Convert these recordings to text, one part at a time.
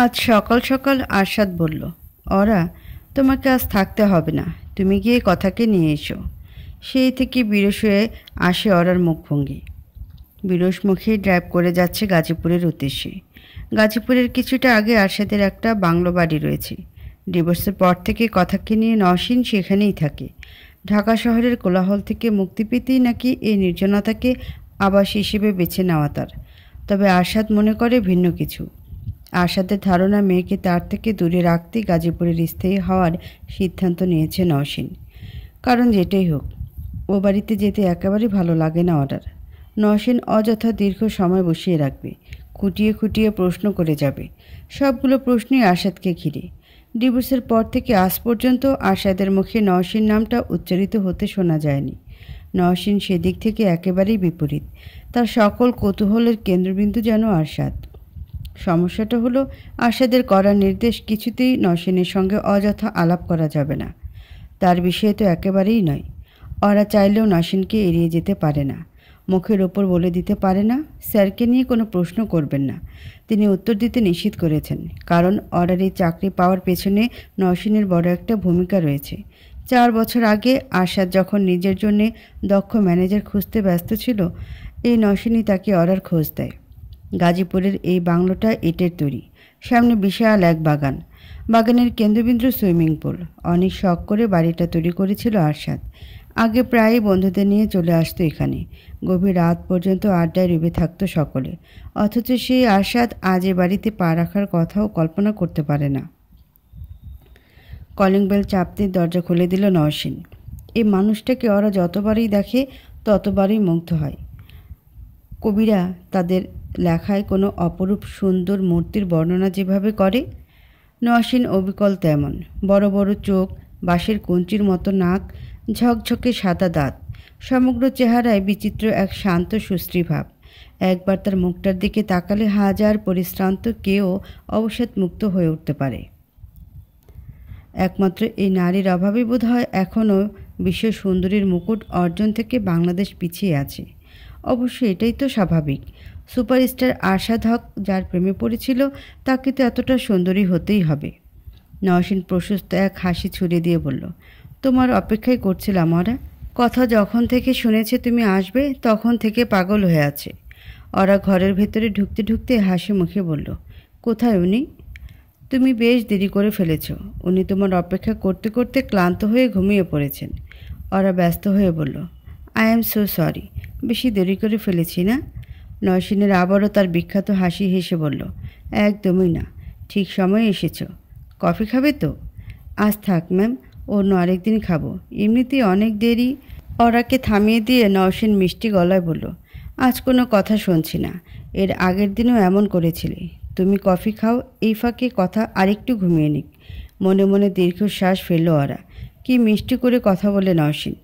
আজ সকাল সকাল আরশাদ বলল, ওরা তোমাকে আজ থাকতে হবে না, তুমি গিয়ে কথাকে নিয়ে এসো। সেই থেকে বিরস হয়ে আসে ওরার মুখভঙ্গি। বিরস মুখে ড্রাইভ করে যাচ্ছে গাজীপুরের উদ্দেশ্যে। গাজীপুরের কিছুটা আগে আরশাদের একটা বাংলো বাড়ি রয়েছে। ডিভোর্সের পর থেকে কথাকে নিয়ে নওশীন সেখানেই থাকে। ঢাকা শহরের কোলাহল থেকে মুক্তি পেতেই নাকি এই নির্জনতাকে আবাস হিসেবে বেছে নেওয়া তার। তবে আরশাদ মনে করে ভিন্ন কিছু। আরশাদের ধারণা মেয়েকে তার থেকে দূরে রাখতেই গাজীপুরের স্থায়ী হওয়ার সিদ্ধান্ত নিয়েছে নওশীন। কারণ যেটাই হোক, ও বাড়িতে যেতে একেবারেই ভালো লাগে না ওর। নওশীন অযথা দীর্ঘ সময় বসিয়ে রাখবে, খুঁটিয়ে খুঁটিয়ে প্রশ্ন করে যাবে। সবগুলো প্রশ্নই আরশাদকে ঘিরে। ডিভোর্সের পর থেকে আজ পর্যন্ত আরশাদের মুখে নওশীন নামটা উচ্চারিত হতে শোনা যায়নি। নওশীন সেদিক থেকে একেবারেই বিপরীত। তার সকল কৌতূহলের কেন্দ্রবিন্দু যেন আরশাদ। সমস্যাটা হলো, আরশাদের করা নির্দেশ কিছুতেই নওশীনের সঙ্গে অযথা আলাপ করা যাবে না। তার বিষয়ে তো একেবারেই নয়। ওরা চাইলেও নওশীনকে এড়িয়ে যেতে পারে না। মুখের ওপর বলে দিতে পারে না স্যারকে নিয়ে কোনো প্রশ্ন করবেন না। তিনি উত্তর দিতে নিষেধ করেছেন, কারণ ওরার এই চাকরি পাওয়ার পেছনে নওশীনের বড় একটা ভূমিকা রয়েছে। 4 বছর আগে আরশাদ যখন নিজের জন্যে দক্ষ ম্যানেজার খুঁজতে ব্যস্ত ছিল, এই নওশীনই তাকে ওরার খোঁজ দেয়। গাজীপুরের এই বাংলোটা ইটের তৈরি, সামনে বিশাল এক বাগান। বাগানের কেন্দ্রবিন্দু সুইমিং পুল। অনেক শখ করে বাড়িটা তৈরি করেছিল আরশাদ। আগে প্রায়ই বন্ধুদের নিয়ে চলে আসতো এখানে। গভীর রাত পর্যন্ত আড্ডায় ডুবে থাকতো সকলে। অথচ সেই আরশাদ আজ এ বাড়িতে পা রাখার কথাও কল্পনা করতে পারে না। কলিং বেল চাপতে দরজা খুলে দিল নওশীন। এই মানুষটাকে ওরা যতবারই দেখে ততবারই মুগ্ধ হয়। কবিরা তাদের লেখায় কোনো অপরূপ সুন্দর মূর্তির বর্ণনা যেভাবে করে, নওশীন অবিকল তেমন। বড় বড় চোখ, বাঁশের কঞ্চির মতো নাক, ঝকঝকে সাদা দাঁত। সমগ্র চেহারায় বিচিত্র এক শান্ত সুশ্রী ভাব। একবার তার মুখটার দিকে তাকালে হাজার পরিশ্রান্ত কেউ অবসাদ মুক্ত হয়ে উঠতে পারে। একমাত্র এই নারীর অভাবে বোধ হয় এখনও বিশ্ব সুন্দরীর মুকুট অর্জন থেকে বাংলাদেশ পিছিয়ে আছে। অবশ্য এটাই তো স্বাভাবিক। সুপারস্টার আরশাদ হক যার প্রেমে পড়েছিল, তাকে তো এতটা সুন্দরী হতেই হবে। নওশীন প্রশস্ত এক হাসি ছুড়ে দিয়ে বলল, তোমার অপেক্ষাই করছিলাম ওরা। কথা যখন থেকে শুনেছে তুমি আসবে তখন থেকে পাগল হয়ে আছে। ওরা ঘরের ভেতরে ঢুকতে ঢুকতে হাসি মুখে বলল, কোথায় উনি? তুমি বেশ দেরি করে ফেলেছ। উনি তোমার অপেক্ষা করতে করতে ক্লান্ত হয়ে ঘুমিয়ে পড়েছেন। ওরা ব্যস্ত হয়ে বলল, আই অ্যাম সো সরি, বেশি দেরি করে ফেলেছি না? নওশীনের আবারও তার বিখ্যাত হাসি হেসে বলল, একদমই না, ঠিক সময়ে এসেছ। কফি খাবে তো? আজ থাক ম্যাম, অন্য আরেকদিন খাবো, এমনিতেই অনেক দেরি। ওরাকে থামিয়ে দিয়ে নওশীন মিষ্টি গলায় বলল, আজ কোনো কথা শুনছি না। এর আগের দিনও এমন করেছিলে। তুমি কফি খাও, এই ফাঁকে কথা আরেকটু ঘুমিয়ে নিক। মনে মনে দীর্ঘশ্বাস ফেলল ওরা। কি মিষ্টি করে কথা বলে নওশীন।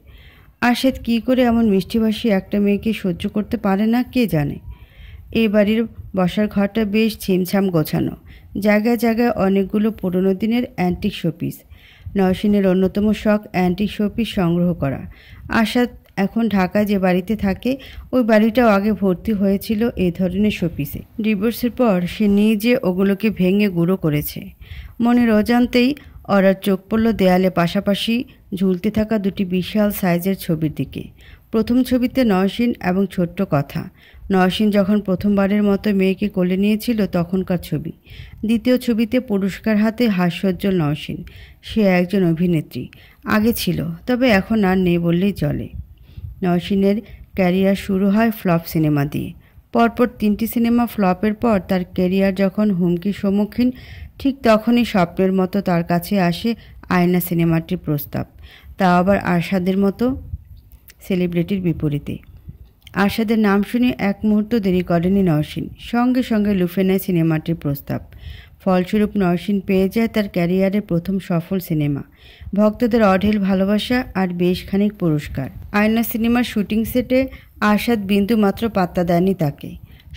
আরশাদ কী করে এমন মিষ্টিভাষী একটা মেয়েকে সহ্য করতে পারে না কে জানে। এই বাড়ির বসার ঘরটা বেশ ছিমছাম গোছানো। জায়গায় জায়গায় অনেকগুলো পুরনো দিনের অ্যান্টিক শোপিস। নওশীনের অন্যতম শখ অ্যান্টিক শোপিস সংগ্রহ করা। আরশাদ এখন ঢাকায় যে বাড়িতে থাকে, ওই বাড়িটাও আগে ভর্তি হয়েছিল এই ধরনের শোপিসে। ডিভোর্সের পর সে নিজে ওগুলোকে ভেঙে গুঁড়ো করেছে। মনের অজান্তেই ওরার চোখ পড়ল দেয়ালে পাশাপাশি ঝুলতে থাকা দুটি বিশাল সাইজের ছবির দিকে। প্রথম ছবিতে নওশীন এবং ছোট্ট কথা। নওশীন যখন প্রথমবারের মতো মেয়েকে কোলে নিয়েছিল তখনকার ছবি। দ্বিতীয় ছবিতে পুরস্কার হাতে হাস্যোজ্জ্বল নওশীন। সে একজন অভিনেত্রী। আগে ছিল, তবে এখন আর নেই বললেই চলে। নওশীনের ক্যারিয়ার শুরু হয় ফ্লপ সিনেমা দিয়ে। পরপর 3টি সিনেমা ফ্লপের পর তার ক্যারিয়ার যখন হুমকির সম্মুখীন, ঠিক তখনই স্বপ্নের মতো তার কাছে আসে আয়না সিনেমাটির প্রস্তাব। তা আবার আরশাদের মতো সেলিব্রিটির বিপরীতে। আরশাদের নাম শুনে এক মুহূর্ত দেরি করেনি নওশীন, সঙ্গে সঙ্গে লুফে নেয় সিনেমাটির প্রস্তাব। ফলস্বরূপ নওশীন পেয়ে যায় তার ক্যারিয়ারের প্রথম সফল সিনেমা, ভক্তদের অঢেল ভালোবাসা আর বেশ খানিক পুরস্কার। আয়না সিনেমার শুটিং সেটে আরশাদ বিন্দু মাত্র পাত্তা দেয়নি তাকে।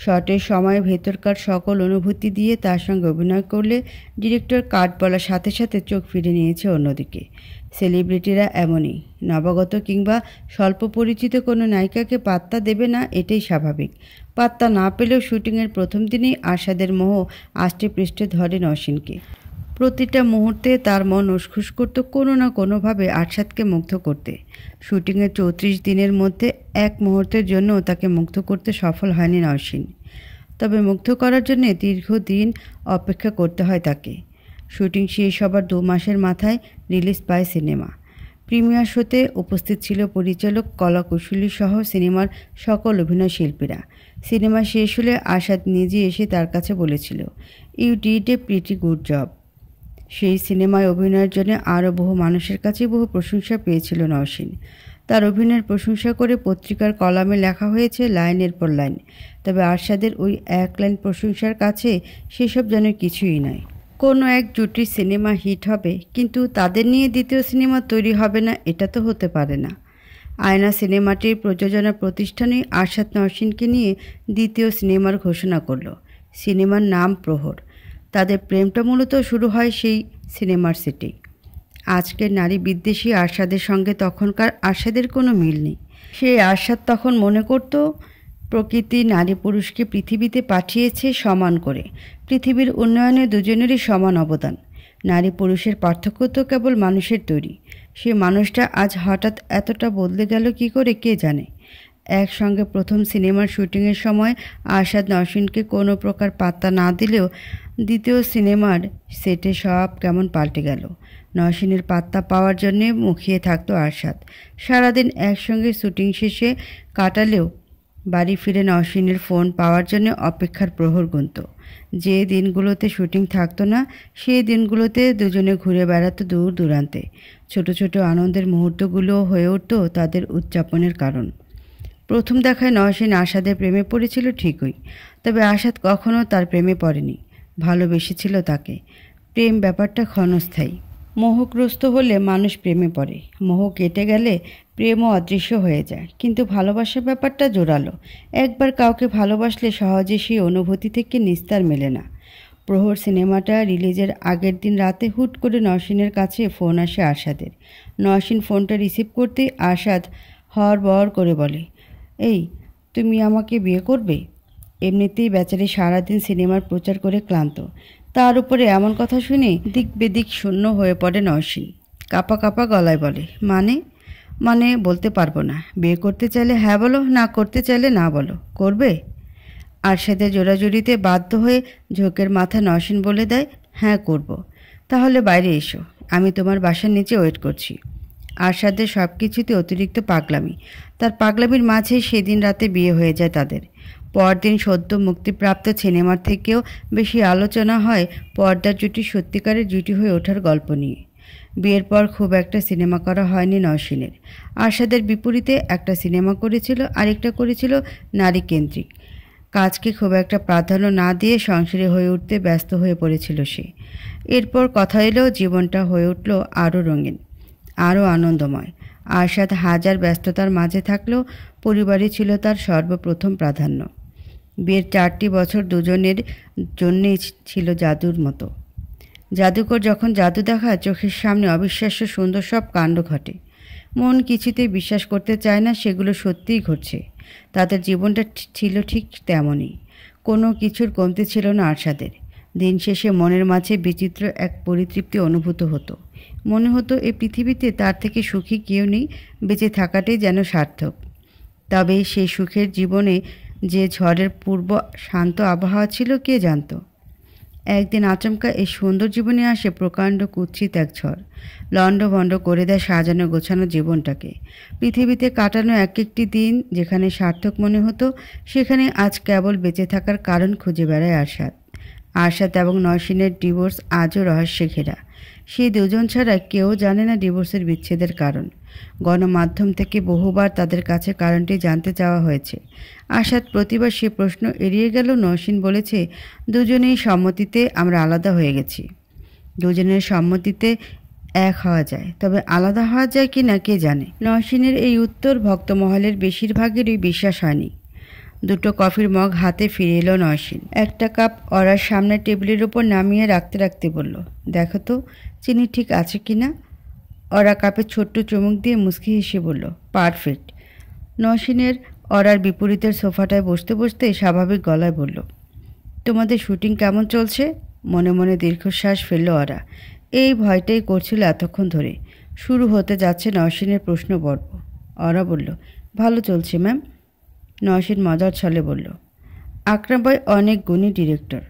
শটের সময় ভেতরকার সকল অনুভূতি দিয়ে তার সঙ্গে অভিনয় করলে ডিরেক্টর কাট বলার সাথে সাথে চোখ ফিরে নিয়েছে অন্যদিকে। সেলিব্রিটিরা এমনই, নবাগত কিংবা স্বল্প পরিচিত কোনো নায়িকাকে পাত্তা দেবে না, এটাই স্বাভাবিক। পাত্তা না পেলেও শুটিংয়ের প্রথম দিনেই আরশাদের মোহ আষ্টে পৃষ্ঠে ধরে নওশিনকে। প্রতিটা মুহূর্তে তার মন উসখুস করত কোনো না কোনোভাবে আরশাদকে মুগ্ধ করতে। শুটিংয়ের 34 দিনের মধ্যে এক মুহূর্তের জন্য তাকে মুগ্ধ করতে সফল হয়নি নওশিন। তবে মুগ্ধ করার জন্য দীর্ঘদিন অপেক্ষা করতে হয় তাকে। শুটিং শেষ হবার 2 মাসের মাথায় রিলিজ পায় সিনেমা। প্রিমিয়ার শোতে উপস্থিত ছিল পরিচালক, কলাকুশলী সহ সিনেমার সকল অভিনয় শিল্পীরা। সিনেমা শেষ হলে আরশাদ নিজে এসে তার কাছে বলেছিল, you did a pretty good job. সেই সিনেমায় অভিনয়ের জন্য আরও বহু মানুষের কাছে বহু প্রশংসা পেয়েছিল নওশিন। তার অভিনয়ের প্রশংসা করে পত্রিকার কলামে লেখা হয়েছে লাইনের পর লাইন। তবে আরশাদের ওই এক লাইন প্রশংসার কাছে সেসব যেন কিছুই নয়। কোনো এক জুটির সিনেমা হিট হবে, কিন্তু তাদের নিয়ে দ্বিতীয় সিনেমা তৈরি হবে না, এটা তো হতে পারে না। আয়না সিনেমাটির প্রযোজনা প্রতিষ্ঠানই আরশাদ নওশিনকে নিয়ে দ্বিতীয় সিনেমার ঘোষণা করল। সিনেমার নাম প্রহর। তাদের প্রেমটা মূলত শুরু হয় সেই সিনেমার সেটেই। আজকের নারী বিদ্বেষী আরশাদের সঙ্গে তখনকার আরশাদের কোনো মিল নেই। সেই আরশাদ তখন মনে করত প্রকৃতি নারী পুরুষকে পৃথিবীতে পাঠিয়েছে সমান করে। পৃথিবীর উন্নয়নে দুজনেরই সমান অবদান। নারী পুরুষের পার্থক্য তো কেবল মানুষের তৈরি। সে মানুষটা আজ হঠাৎ এতটা বদলে গেল কী করে কে জানে। একসঙ্গে প্রথম সিনেমার শুটিংয়ের সময় আরশাদ নওশিনকে কোনো প্রকার পাত্তা না দিলেও দ্বিতীয় সিনেমার সেটে সব কেমন পাল্টে গেল। নওশিনের পাত্তা পাওয়ার জন্যে মুখিয়ে থাকতো আরশাদ। সারাদিন একসঙ্গে শুটিং শেষে কাটালেও বাড়ি ফিরে নওশিনের ফোন পাওয়ার জন্য অপেক্ষার প্রহর গুনত। যে দিনগুলোতে শুটিং থাকতো না সেই দিনগুলোতে দুজনে ঘুরে বেড়াতো দূর দূরান্তে। ছোট ছোট আনন্দের মুহূর্তগুলো হয়ে উঠত তাদের উদযাপনের কারণ। প্রথম দেখায় নওশিন আরশাদের প্রেমে পড়েছিল ঠিকই, তবে আরশাদ কখনও তার প্রেমে পড়েনি, ভালোবেসেছিল তাকে। প্রেম ব্যাপারটা ক্ষণস্থায়ী। মোহগ্রস্ত হলে মানুষ প্রেমে পড়ে, মোহ কেটে গেলে প্রেমও অদৃশ্য হয়ে যায়। কিন্তু ভালোবাসার ব্যাপারটা জোরালো। একবার কাউকে ভালোবাসলে সহজে সেই অনুভূতি থেকে নিস্তার মেলে না। প্রহর সিনেমাটা রিলিজের আগের দিন রাতে হুট করে নওশিনের কাছে ফোন আসে আরশাদের। নওশিন ফোনটা রিসিভ করতেই আরশাদ হড়বড় করে বলে, এই তুমি আমাকে বিয়ে করবে? এমনিতেই বেচারি সারাদিন সিনেমার প্রচার করে ক্লান্ত। তার উপরে এমন কথা শুনে দিক বেদিক শূন্য হয়ে পড়ে নওশিন। কাঁপা কাঁপা গলায় বলে, মানে বলতে পারবো না। বিয়ে করতে চাইলে হ্যাঁ বলো, না করতে চাইলে না বলো। করবে? আরশাদের জোড়াজুড়িতে বাধ্য হয়ে ঝোঁকের মাথা নওশিন বলে দেয়, হ্যাঁ করব। তাহলে বাইরে এসো, আমি তোমার বাসার নিচে ওয়েট করছি। আরশাদের সব কিছুতে অতিরিক্ত পাগলামি। তার পাগলামির মাঝে সেদিন রাতে বিয়ে হয়ে যায় তাদের। পরদিন সদ্য মুক্তিপ্রাপ্ত সিনেমার থেকেও বেশি আলোচনা হয় পর্দার জুটি সত্যিকারের জুটি হয়ে ওঠার গল্প নিয়ে। বিয়ের পর খুব একটা সিনেমা করা হয়নি নওশিনের। আরশাদের বিপরীতে একটা সিনেমা করেছিল, আরেকটা করেছিল নারী কেন্দ্রিক। কাজকে খুব একটা প্রাধান্য না দিয়ে সংসারী হয়ে উঠতে ব্যস্ত হয়ে পড়েছিল সে। এরপর কথা এলো, জীবনটা হয়ে উঠল আরও রঙিন, আরও আনন্দময়। আরশাদ হাজার ব্যস্ততার মাঝে থাকলেও পরিবারই ছিল তার সর্বপ্রথম প্রাধান্য। বিয়ের 4টি বছর দুজনের জন্যেই ছিল জাদুর মতো। জাদুকর যখন জাদু দেখায়, চোখের সামনে অবিশ্বাস্য সুন্দর সব কাণ্ড ঘটে। মন কিছুতেই বিশ্বাস করতে চায় না সেগুলো সত্যিই ঘটছে। তাদের জীবনটা ছিল ঠিক তেমনই। কোনো কিছুর কমতি ছিল না আরশাদের। দিন শেষে মনের মাঝে বিচিত্র এক পরিতৃপ্তি অনুভূত হতো। মনে হতো এই পৃথিবীতে তার থেকে সুখী কেউ নেই, বেঁচে থাকাটাই যেন সার্থক। তবে সেই সুখের জীবনে যে ঝড়ের পূর্ব শান্ত আবহাওয়া ছিল কে জানত। একদিন আচমকা এই সুন্দর জীবনে আসে প্রকাণ্ড কুৎসিত এক ঝড়। লণ্ডভণ্ড করে দেয় সাজানো গোছানো জীবনটাকে। পৃথিবীতে কাটানো এক একটি দিন যেখানে সার্থক মনে হতো, সেখানে আজ কেবল বেঁচে থাকার কারণ খুঁজে বেড়ায় আরশাদ এবং নওশিনের ডিভোর্স আজও রহস্যে ঘেরা। সেই দুজন ছাড়া কেউ জানে না ডিভোর্সের বিচ্ছেদের কারণ। গণমাধ্যম থেকে বহুবার তাদের কাছে কারণটি জানতে চাওয়া হয়েছে। আরশাদ প্রতিবার সে প্রশ্ন এড়িয়ে গেল। নওশিন বলেছে, দুজনেই সম্মতিতে আমরা আলাদা হয়ে গেছি। দুজনের সম্মতিতে এক হওয়া যায়, তবে আলাদা হওয়া যায় কি না কে জানে। নওশিনের এই উত্তর ভক্তমহলের বেশিরভাগেরই বিশ্বাস হয়নি। দুটো কফির মগ হাতে ফিরে এলো নওশিন। একটা কাপ অরার সামনে টেবিলের উপর নামিয়ে রাখতে রাখতে বলল, দেখো তো চিনি ঠিক আছে কি না। অরা কাপে ছোট্ট চুমুক দিয়ে মুচকি হেসে বলল, পারফেক্ট। নওশিনের অরার বিপরীতের সোফাটায় বসতে বসতে স্বাভাবিক গলায় বলল, তোমাদের শুটিং কেমন চলছে? মনে মনে দীর্ঘশ্বাস ফেলল অরা। এই ভয়টাই করছিল এতক্ষণ ধরে। শুরু হতে যাচ্ছে নওশিনের প্রশ্ন পর্ব। অরা বলল, ভালো চলছে ম্যাম। নওশিন মজার ছলে বলল, আকরাম ভাই অনেক গুণী ডিরেক্টর।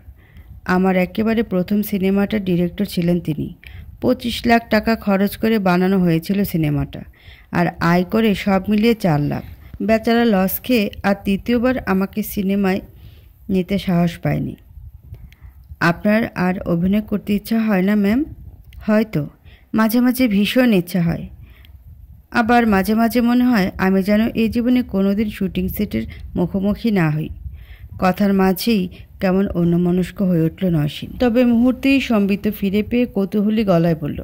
আমার একেবারে প্রথম সিনেমাটার ডিরেক্টর ছিলেন তিনি। 25 লাখ টাকা খরচ করে বানানো হয়েছিল সিনেমাটা, আর আয় করে সব মিলিয়ে 4 লাখ। বেচারা লস খেয়ে আর দ্বিতীয়বার আমাকে সিনেমায় নিতে সাহস পায়নি। আপনার আর অভিনয় করতে ইচ্ছা হয় না ম্যাম? হয়তো মাঝে মাঝে ভীষণ ইচ্ছা হয়, আবার মাঝে মাঝে মনে হয় আমি যেন এই জীবনে কোনোদিন শুটিং সেটের মুখোমুখি না হই। কথার মাঝেই কেমন অন্যমনস্ক হয়ে উঠল নওশিন। তবে মুহূর্তেই সম্বিত ফিরে পেয়ে কৌতূহলী গলায় বলল,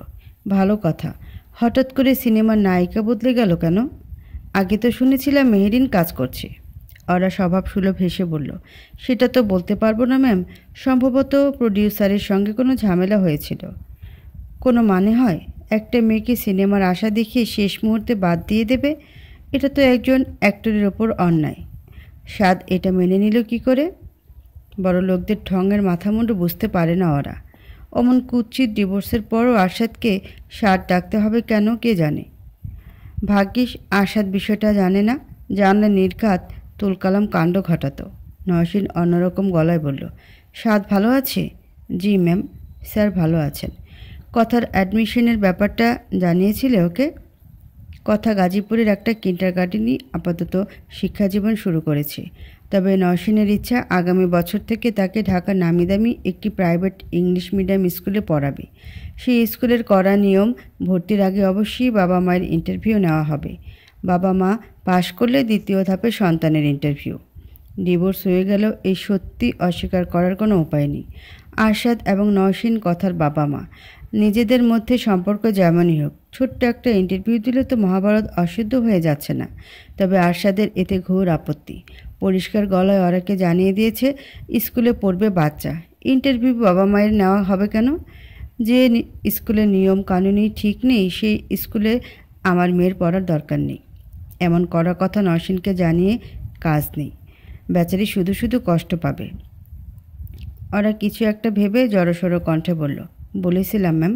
ভালো কথা। হঠাৎ করে সিনেমার নায়িকা বদলে গেল কেন? আগে তো শুনেছিলাম মেহেরিন কাজ করছে। ওরা স্বভাব সুলভ হেসে বলল, সেটা তো বলতে পারবো না ম্যাম। সম্ভবত প্রডিউসারের সঙ্গে কোনো ঝামেলা হয়েছিল। কোনো মানে হয়? একটা মেয়েকে সিনেমার আশা দেখিয়ে শেষ মুহূর্তে বাদ দিয়ে দেবে? এটা তো একজন অ্যাক্টরের ওপর অন্যায়। সাদ এটা মেনে নিল কি করে? বড় লোকদের ঠঙের মাথামুন্ডু বুঝতে পারে না ওরা। অমন কুৎসিত ডিভোর্সের পরও আরশাদকে সাদ ডাকতে হবে কেন কে জানে। ভাগ্যিস আরশাদ বিষয়টা জানে না, জানলে নির্ঘাত তুলকালাম কাণ্ড ঘটাতো। নওশিন অন্যরকম গলায় বলল, সাদ ভালো আছে? জি ম্যাম, স্যার ভালো আছেন। কথার অ্যাডমিশনের ব্যাপারটা জানিয়েছিলে ওকে? কথা গাজীপুরের একটা কিন্ডারগার্টেনই আপাতত শিক্ষাজীবন শুরু করেছে। তবে নওশিনের ইচ্ছা আগামী বছর থেকে তাকে ঢাকার নামিদামি একটি প্রাইভেট ইংলিশ মিডিয়াম স্কুলে পড়াবে। সেই স্কুলের কড়া নিয়ম, ভর্তির আগে অবশ্যই বাবা মায়ের ইন্টারভিউ নেওয়া হবে। বাবা মা পাশ করলে দ্বিতীয় ধাপে সন্তানের ইন্টারভিউ। ডিভোর্স হয়ে গেল এই সত্যি অস্বীকার করার কোনো উপায় নেই। আরশাদ এবং নওশিন কথার বাবা মা, নিজেদের মধ্যে সম্পর্ক যেমনই হোক, ছোট্ট একটা ইন্টারভিউ দিলে তো মহাভারত অশুদ্ধ হয়ে যাচ্ছে না। তবে আরশাদের এতে ঘোর আপত্তি। পরিষ্কার গলায় ওরাকে জানিয়ে দিয়েছে স্কুলে পড়বে বাচ্চা, ইন্টারভিউ বাবা মায়ের নেওয়া হবে কেন? যে স্কুলের নিয়ম কানুনই ঠিক নেই সেই স্কুলে আমার মেয়ের পড়ার দরকার নেই। এমন করার কথা নওশিনকে জানিয়ে কাজ নেই। বেচারি শুধু শুধু কষ্ট পাবে। ওরা কিছু একটা ভেবে জড়সড় কণ্ঠে বলল, বলেছিলাম ম্যাম,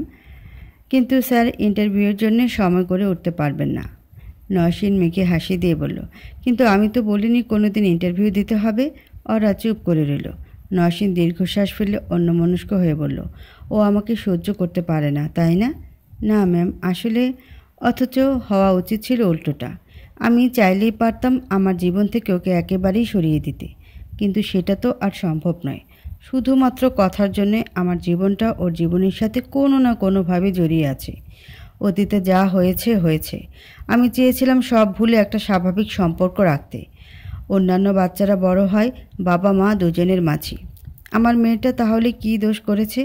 কিন্তু স্যার ইন্টারভিউয়ের জন্য সময় করে উঠতে পারবেন না। নওশিন মেয়েকে হাসি দিয়ে বলল, কিন্তু আমি তো বলিনি কোনো দিন ইন্টারভিউ দিতে হবে। ওরা চুপ করে রইল। নওশিন দীর্ঘশ্বাস ফেলে অন্যমনস্ক হয়ে বলল, ও আমাকে সহ্য করতে পারে না, তাই না? না ম্যাম, আসলে অথচ হওয়া উচিত ছিল উল্টোটা। আমি চাইলেই পারতাম আমার জীবন থেকে ওকে একেবারেই সরিয়ে দিতে, কিন্তু সেটা তো আর সম্ভব নয়। শুধুমাত্র কথার জন্যে আমার জীবনটা ওর জীবনের সাথে কোনো না কোনোভাবে জড়িয়ে আছে। অতীতে যা হয়েছে হয়েছে। আমি চেয়েছিলাম সব ভুলে একটা স্বাভাবিক সম্পর্ক রাখতে। অন্যান্য বাচ্চারা বড় হয় বাবা মা দুজনের মাঝে। আমার মেয়েটা তাহলে কী দোষ করেছে?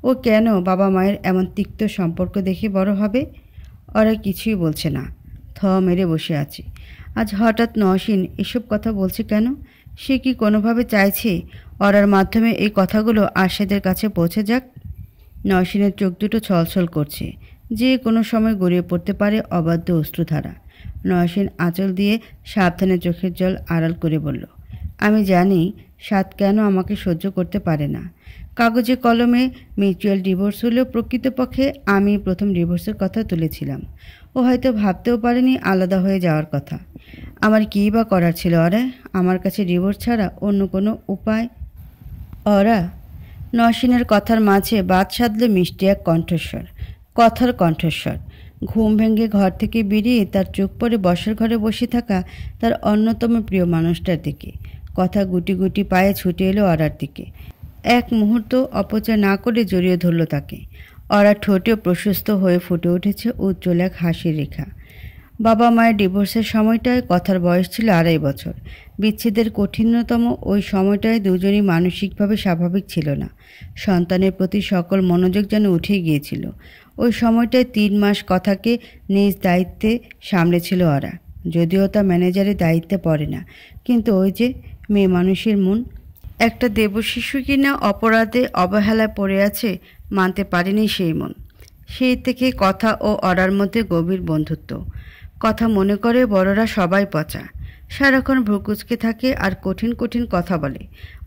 ও কেন বাবা মায়ের এমন তিক্ত সম্পর্ক দেখে বড় হবে? ওরা কিছুই বলছে না, থ মেরে বসে আছে। আজ হঠাৎ নওশিন এসব কথা বলছে কেন? সে কি কোনোভাবে চাইছে ওরার মাধ্যমে এই কথাগুলো আরশাদের কাছে পৌঁছে যাক? নওশিনের চোখ দুটো ছলছল করছে, যে কোনো সময় গড়িয়ে পড়তে পারে অবাধ্য অশ্রুধারা। নওশিন আঁচল দিয়ে সাবধানে চোখের জল আড়াল করে বলল, আমি জানি সাদ কেন আমাকে সহ্য করতে পারে না। কাগজে কলমে মিউচুয়াল ডিভোর্স হলেও প্রকৃতপক্ষে আমি প্রথম ডিভোর্সের কথা তুলেছিলাম। ও হয়তো ভাবতেও পারেনি আলাদা হয়ে যাওয়ার কথা। আমার কী বা করার ছিল ওরা? আমার কাছে ডিভোর্স ছাড়া অন্য কোনো উপায়? ওরা? নওশিনের কথার মাঝে বাদ সাধল মিষ্টি এক কণ্ঠস্বর, কথার কণ্ঠস্বর। ঘুম ভেঙে ঘর থেকে বেরিয়ে তার চোখ পড়ে বসার ঘরে বসে থাকা তার অন্যতম প্রিয় মানুষটার দিকে। কথা গুটি গুটি পায়ে ছুটে এলো অরার দিকে। এক মুহূর্ত অপচয় না করে জড়িয়ে ধরল তাকে। ওরা ঠোঁটেও প্রশস্ত হয়ে ফুটে উঠেছে উজ্জ্বল এক হাসির রেখা। বাবা মায়ের ডিভোর্সের সময়টায় কথার বয়স ছিল 2.5 বছর। বিচ্ছেদের কঠিনতম ওই সময়টায় দুজনই মানসিকভাবে স্বাভাবিক ছিল না। সন্তানের প্রতি সকল মনোযোগ যেন উঠে গিয়েছিল। ওই সময়টায় 3 মাস কথাকে নিজ দায়িত্বে সামলেছিল ওরা। যদিও তা ম্যানেজারের দায়িত্বে পড়ে না, কিন্তু ওই যে মেয়ে মানুষের মন, একটা দেবশিশু কিনা অপরাধে অবহেলায় পড়ে আছে, মানতে পারেনি সেই মন। সেই থেকে কথা ও অরার মধ্যে গভীর বন্ধুত্ব। কথা মনে করে বড়রা সবাই পচা। সারাক্ষণ ভ্রু কুঁচকে থাকে আর কঠিন কঠিন কথা বলে।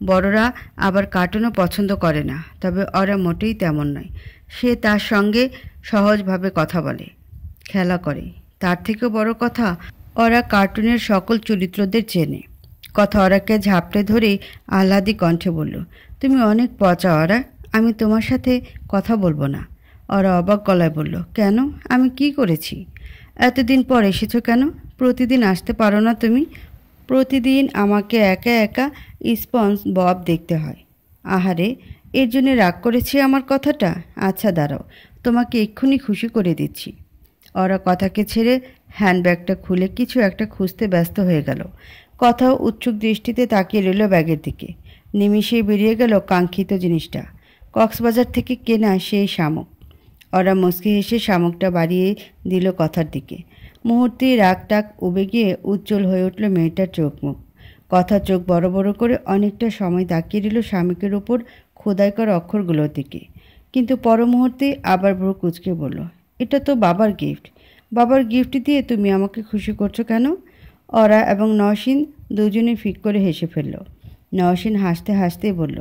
বড়রা আবার কার্টুনও পছন্দ করে না, তবে ওরা মোটেই তেমন নয়। সে তার সঙ্গে সহজভাবে কথা বলে, খেলা করে। তার থেকেও বড় কথা, ওরা কার্টুনের সকল চরিত্রদের চেনে। কথা ওরাকে ঝাপটে ধরে আহ্লাদি কণ্ঠে বলল, তুমি অনেক পচা ওরা, আমি তোমার সাথে কথা বলবো না। ওরা অবাক গলায় বলল, কেন? আমি কি করেছি? এতদিন পর এসেছো কেন? প্রতিদিন আসতে পারো না তুমি? প্রতিদিন আমাকে একা একা স্পঞ্জ বব দেখতে হয়। আহারে, এর জন্য রাগ করেছি আমার কথাটা? আচ্ছা দাঁড়াও, তোমাকে এক্ষুনি খুশি করে দিচ্ছি। ওরা কথাকে ছেড়ে হ্যান্ডব্যাগটা খুলে কিছু একটা খুঁজতে ব্যস্ত হয়ে গেল। কথাও উৎসুক দৃষ্টিতে তাকিয়ে রইল ব্যাগের দিকে। নিমিষেই বেরিয়ে গেল কাঙ্ক্ষিত জিনিসটা, কক্সবাজার থেকে কেনা সেই শামুক। ওরা মুচকি হেসে শামুকটা বাড়িয়ে দিল কথার দিকে। মুহূর্তেই রাগ টাক উবে গিয়ে উজ্জ্বল হয়ে উঠল মেয়েটার চোখ মুখ। কথা চোখ বড় বড় করে অনেকটা সময় তাকিয়ে দিল শামুকের ওপর খোদাই করা অক্ষরগুলোর দিকে, কিন্তু পর মুহূর্তেই আবার ভ্রু কুঁচকে বলল, এটা তো বাবার গিফট। বাবার গিফট দিয়ে তুমি আমাকে খুশি করছো কেন? ওরা এবং নওশিন দুজনে ফিক করে হেসে ফেলল। নওশিন হাসতে হাসতেই বলল,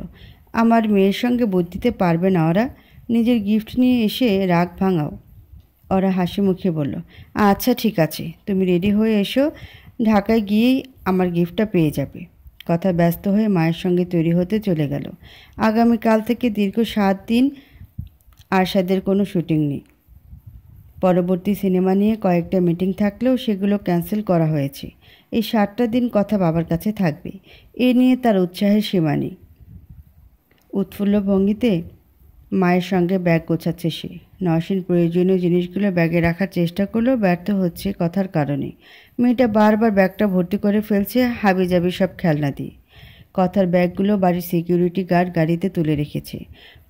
আমার মেয়ের সঙ্গে বুদ্ধিতে পারবে না ওরা, নিজের গিফট নিয়ে এসে রাগ ভাঙাও। ওরা হাসি মুখে বলল, আচ্ছা ঠিক আছে, তুমি রেডি হয়ে এসো, ঢাকায় গিয়েই আমার গিফটটা পেয়ে যাবে। কথা ব্যস্ত হয়ে মায়ের সঙ্গে তৈরি হতে চলে গেল। আগামীকাল থেকে দীর্ঘ 7 দিন আরশাদের কোনো শুটিং নেই। পরবর্তী সিনেমা নিয়ে কয়েকটা মিটিং থাকলেও সেগুলো ক্যান্সেল করা হয়েছে। এই 7টা দিন কথা বাবার কাছে থাকবে, এ নিয়ে তার উৎসাহের সীমা নেই। উৎফুল্ল ভঙ্গিতে মায়ের সঙ্গে ব্যাগ গোছাচ্ছে সে। নওশিন প্রয়োজনীয় জিনিসগুলো ব্যাগে রাখার চেষ্টা করলেও ব্যর্থ হচ্ছে কথার কারণে। মেয়েটা বারবার ব্যাগটা ভর্তি করে ফেলছে হাবিজাবি সব খেলনা দিয়ে। কথার ব্যাগগুলো বাড়ির সিকিউরিটি গার্ড গাড়িতে তুলে রেখেছে।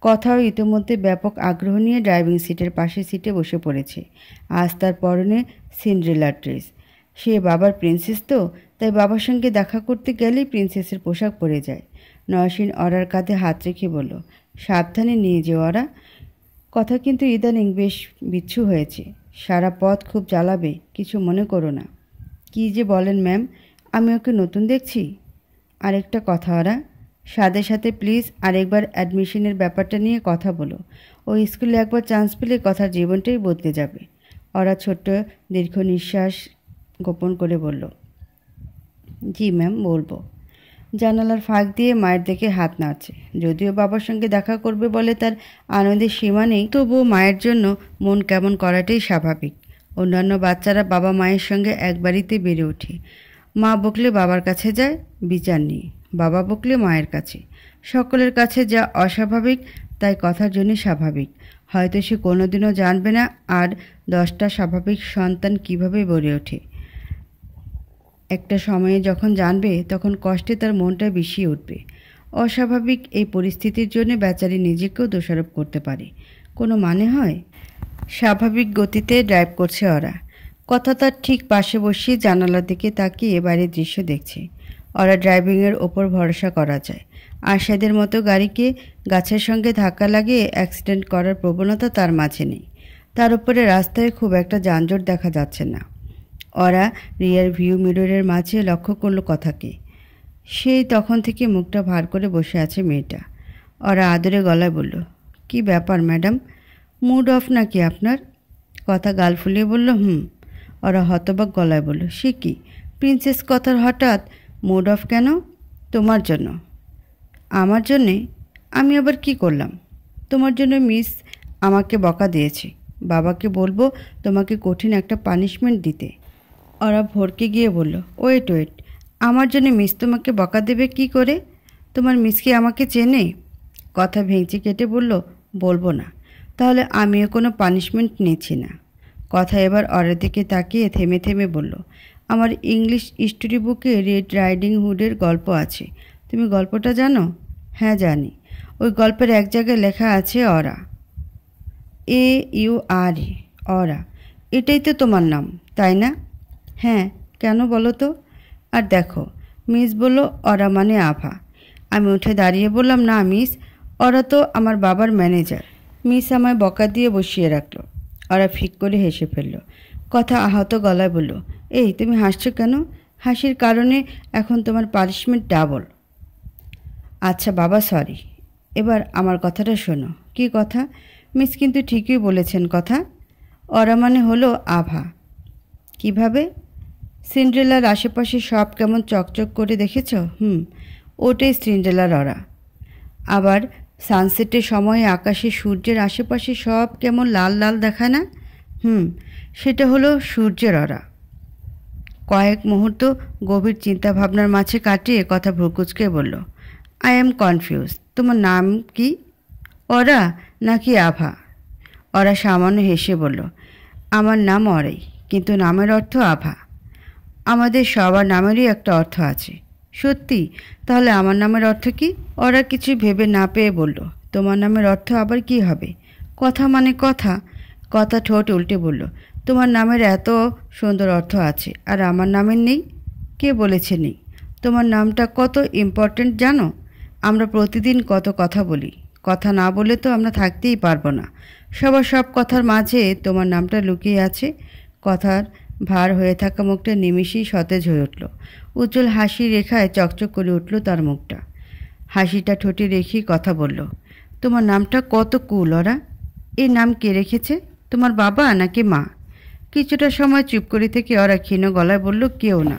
কথাও ইতিমধ্যে ব্যাপক আগ্রহ নিয়ে ড্রাইভিং সিটের পাশে সিটে বসে পড়েছে। আজ তার পরনে সিন্ড্রেলা ড্রেস। সে বাবার প্রিন্সেস তো, তাই বাবার সঙ্গে দেখা করতে গেলেই প্রিন্সেসের পোশাক পরে যায়। নওশিন ওরার কাঁধে হাত রেখে বলল, সাবধানে নিয়ে যেও ওরা। কথা কিন্তু ইদানিং বেশ বিচ্ছু হয়েছে, সারা পথ খুব জ্বালাবে, কিছু মনে করো না। কী যে বলেন ম্যাম, আমি ওকে নতুন দেখছি। আরেকটা কথা ওরা, সাথে সাথে প্লিজ আরেকবার অ্যাডমিশনের ব্যাপারটা নিয়ে কথা বলো। ওই স্কুলে একবার চান্স পেলে কথার জীবনটাই বদলে যাবে। ওরা ছোট্ট দীর্ঘ নিঃশ্বাস গোপন করে বলল, জি ম্যাম, বলবো। জানালার ফাঁক দিয়ে মায়ের দিকে হাত নাড়ছে। যদিও বাবার সঙ্গে দেখা করবে বলে তার আনন্দের সীমা নেই, তবুও মায়ের জন্য মন কেমন করাটাই স্বাভাবিক। অন্যান্য বাচ্চারা বাবা মায়ের সঙ্গে এক বাড়িতে বেড়ে ওঠে। মা বকলে বাবার কাছে যায়, বিচার নেই। বাবা বকলে মায়ের কাছে। সকলের কাছে যা অস্বাভাবিক তাই কথার জন্য স্বাভাবিক। হয়তো সে কোনোদিনও জানবে না আর 10টা স্বাভাবিক সন্তান কিভাবে বেড়ে ওঠে। একটা সময়ে যখন জানবে তখন কষ্টে তার মনটা বিষিয়ে উঠবে। অস্বাভাবিক এই পরিস্থিতির জন্য বেচারি নিজেকেও দোষারোপ করতে পারে। কোনো মানে হয়? স্বাভাবিক গতিতে ড্রাইভ করছে ওরা। কথা তার ঠিক পাশে বসিয়ে জানালার দিকে তাকিয়ে বাইরের দৃশ্য দেখছে। ওরা ড্রাইভিংয়ের ওপর ভরসা করা যায়। আরশাদের মতো গাড়িকে গাছের সঙ্গে ধাক্কা লাগিয়ে অ্যাক্সিডেন্ট করার প্রবণতা তার মাঝে নেই। তার উপরে রাস্তায় খুব একটা যানজট দেখা যাচ্ছে না। ওরা রিয়ার ভিউ মিররের মাঝে লক্ষ্য করল কথাকে। সেই তখন থেকে মুখটা ভার করে বসে আছে মেয়েটা। ওরা আদরে গলায় বলল, কি ব্যাপার ম্যাডাম, মুড অফ নাকি আপনার? কথা গাল ফুলিয়ে বলল, হুম। ওরা হতবাক গলায় বলল, সে কি প্রিন্সেস, কথার হঠাৎ মুড অফ কেন? তোমার জন্য। আমার জন্যে? আমি আবার কি করলাম? তোমার জন্য মিস আমাকে বকা দিয়েছে। বাবাকে বলবো তোমাকে কঠিন একটা পানিশমেন্ট দিতে। ওরা ভরকে গিয়ে বলল, ওয়েট, আমার জন্য মিস তোমাকে বকা দেবে কি করে? তোমার মিস কি আমাকে চেনে? কথা ভেঙচি কেটে বলল, বলবো না। তাহলে আমিও কোনো পানিশমেন্ট নিচ্ছি না। কথা এবার ওর দিকে তাকিয়ে থেমে থেমে বলল, আমার ইংলিশ স্টোরি বুকে রেড রাইডিং হুডের গল্প আছে। তুমি গল্পটা জানো? হ্যাঁ জানি। ওই গল্পের এক জায়গায় লেখা আছে ওরা, AURA, ওরা। এটাই তো তোমার নাম, তাই না? হ্যাঁ, কেন বলো তো? আর দেখো, মিস বলল ওরা মানে আভা। আমি উঠে দাঁড়িয়ে বললাম, না মিস, ওরা তো আমার বাবার ম্যানেজার। মিস আমায় বকা দিয়ে বসিয়ে রাখলো। ওরা ফিক করে হেসে ফেলল। কথা আহত গলায় বলল, এই তুমি হাসছো কেন? হাসির কারণে এখন তোমার পানিশমেন্ট ডাবল। আচ্ছা বাবা, সরি। এবার আমার কথাটা শোনো। কি কথা? মিস কিন্তু ঠিকই বলেছেন কথা। ওরা মানে হলো আভা। কিভাবে? সিন্ড্রেলার আশেপাশে সব কেমন চকচক করে দেখেছ? ওটাই সিন্ড্রেলার ওরা। আবার সানসেটের সময় আকাশে সূর্যের আশেপাশে সব কেমন লাল লাল দেখায় না? সেটা হলো সূর্যের ওরা। কয়েক মুহূর্ত গভীর চিন্তাভাবনার মাঝে কাটিয়ে কথা ভ্রুকুচকে বলল, আই এম কনফিউজ। তোমার নাম কি, ওরা নাকি আভা? ওরা সামান্য হেসে বলল, আমার নাম অরাই, কিন্তু নামের অর্থ আভা। আমাদের সবার নামেরই একটা অর্থ আছে। সত্যি? তাহলে আমার নামের অর্থ কি? ওরা কিছু ভেবে না পেয়ে বলল, তোমার নামের অর্থ আবার কি হবে? কথা মানে কথা। কথা ঠোঁট উল্টে বলল, তোমার নামের এত সুন্দর অর্থ আছে আর আমার নামের নেই? কে বলেছে নেই? তোমার নামটা কত ইম্পর্ট্যান্ট জানো? আমরা প্রতিদিন কত কথা বলি। কথা না বলে তো আমরা থাকতেই পারবো না। সবার সব কথার মাঝে তোমার নামটা লুকিয়ে আছে। কথার ভার হয়ে থাকা মুখটা নিমিষেই সতেজ হয়ে উঠল। উজ্জ্বল হাসির রেখায় চকচক করে উঠল তার মুখটা। হাসিটা ঠোঁটে রেখেই কথা বলল, তোমার নামটা কত কুল ওরা। এই নাম কে রেখেছে? তোমার বাবা নাকি মা? কিছুটা সময় চুপ করে থেকে ওরা ক্ষীণ গলায় বলল, কেউ না।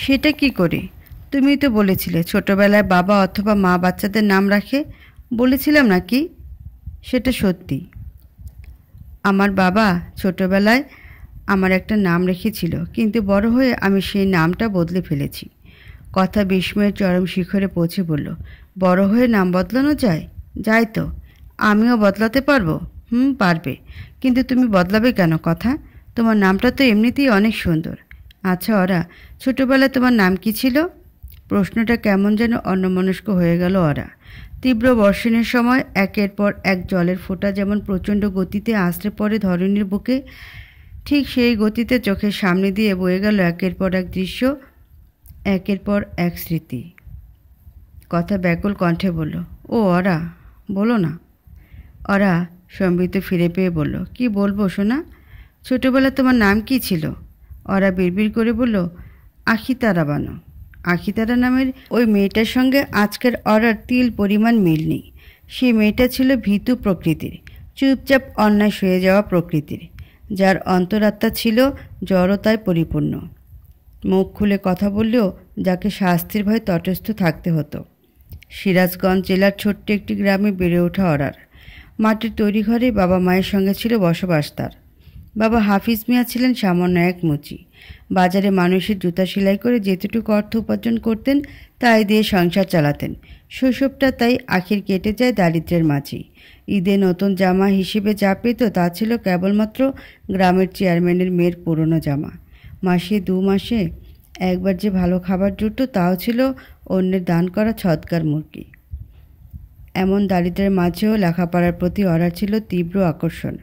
সেটা কি করে? তুমি তো বলেছিলে ছোটবেলায় বাবা অথবা মা বাচ্চাদের নাম রাখে। বলেছিলাম নাকি? সেটা সত্যি। আমার বাবা ছোটবেলায় আমার একটা নাম রেখেছিল, কিন্তু বড় হয়ে আমি সেই নামটা বদলে ফেলেছি। কথা বিস্ময়ের চরম শিখরে পৌঁছে বলল, বড় হয়ে নাম বদলানো যায়? যায় তো। আমিও বদলাতে পারবো। পারবে। কিন্তু তুমি বদলাবে কেন? কথা, তোমার নামটা তো এমনিতেই অনেক সুন্দর। আচ্ছা ওরা, ছোটবেলায় তোমার নাম কি ছিল? প্রশ্নটা কেমন যেন অন্যমনস্ক হয়ে গেল ওরা। তীব্র বর্ষণের সময় একের পর এক জলের ফোঁটা যেমন প্রচণ্ড গতিতে আছড়ে পড়ে ধরণীর বুকে, ঠিক সেই গতিতে চোখের সামনে দিয়ে বয়ে গেল একের পর এক দৃশ্য, একের পর এক স্মৃতি। কথা ব্যাকুল কণ্ঠে বলল, ও ওরা, বলো না। ওরা সম্বিত ফিরে পেয়ে বলল, কি বলবো সোনা? ছোটবেলা তোমার নাম কি ছিল? ওরা বিড়বিড় করে বলল, আখিতারা বানো। আখিতারা নামের ওই মেয়েটার সঙ্গে আজকের ওরার তিল পরিমাণ মিল নেই। সেই মেয়েটা ছিল ভীতু প্রকৃতির, চুপচাপ অন্যায় সয়ে যাওয়া প্রকৃতির, যার অন্তরাত্মা ছিল জড়তায় পরিপূর্ণ। মুখ খুলে কথা বললেও যাকে শাস্তির ভয়ে তটস্থ থাকতে হতো। সিরাজগঞ্জ জেলার ছোট্ট একটি গ্রামে বেড়ে ওঠা ওরার। মাটির তৈরি ঘরে বাবা মায়ের সঙ্গে ছিল বসবাস তার। বাবা হাফিজ মিয়া ছিলেন সামান্য এক মুচি। বাজারে মানুষের জুতা সেলাই করে যেতটুকু অর্থ উপার্জন করতেন তাই দিয়ে সংসার চালাতেন। শৈশবটা তাই আখির কেটে যায় দারিদ্র্যের মাঝেই। ঈদে নতুন জামা হিসেবে যা পেত তা ছিল কেবলমাত্র গ্রামের চেয়ারম্যানের মেয়ের পুরনো জামা। মাসে 2 মাসে একবার যে ভালো খাবার জুটত তাও ছিল অন্যের দান করা ছদকার মুরগি। এমন দারিদ্র্যের মাঝেও লেখাপড়ার প্রতি ওরার ছিল তীব্র আকর্ষণ।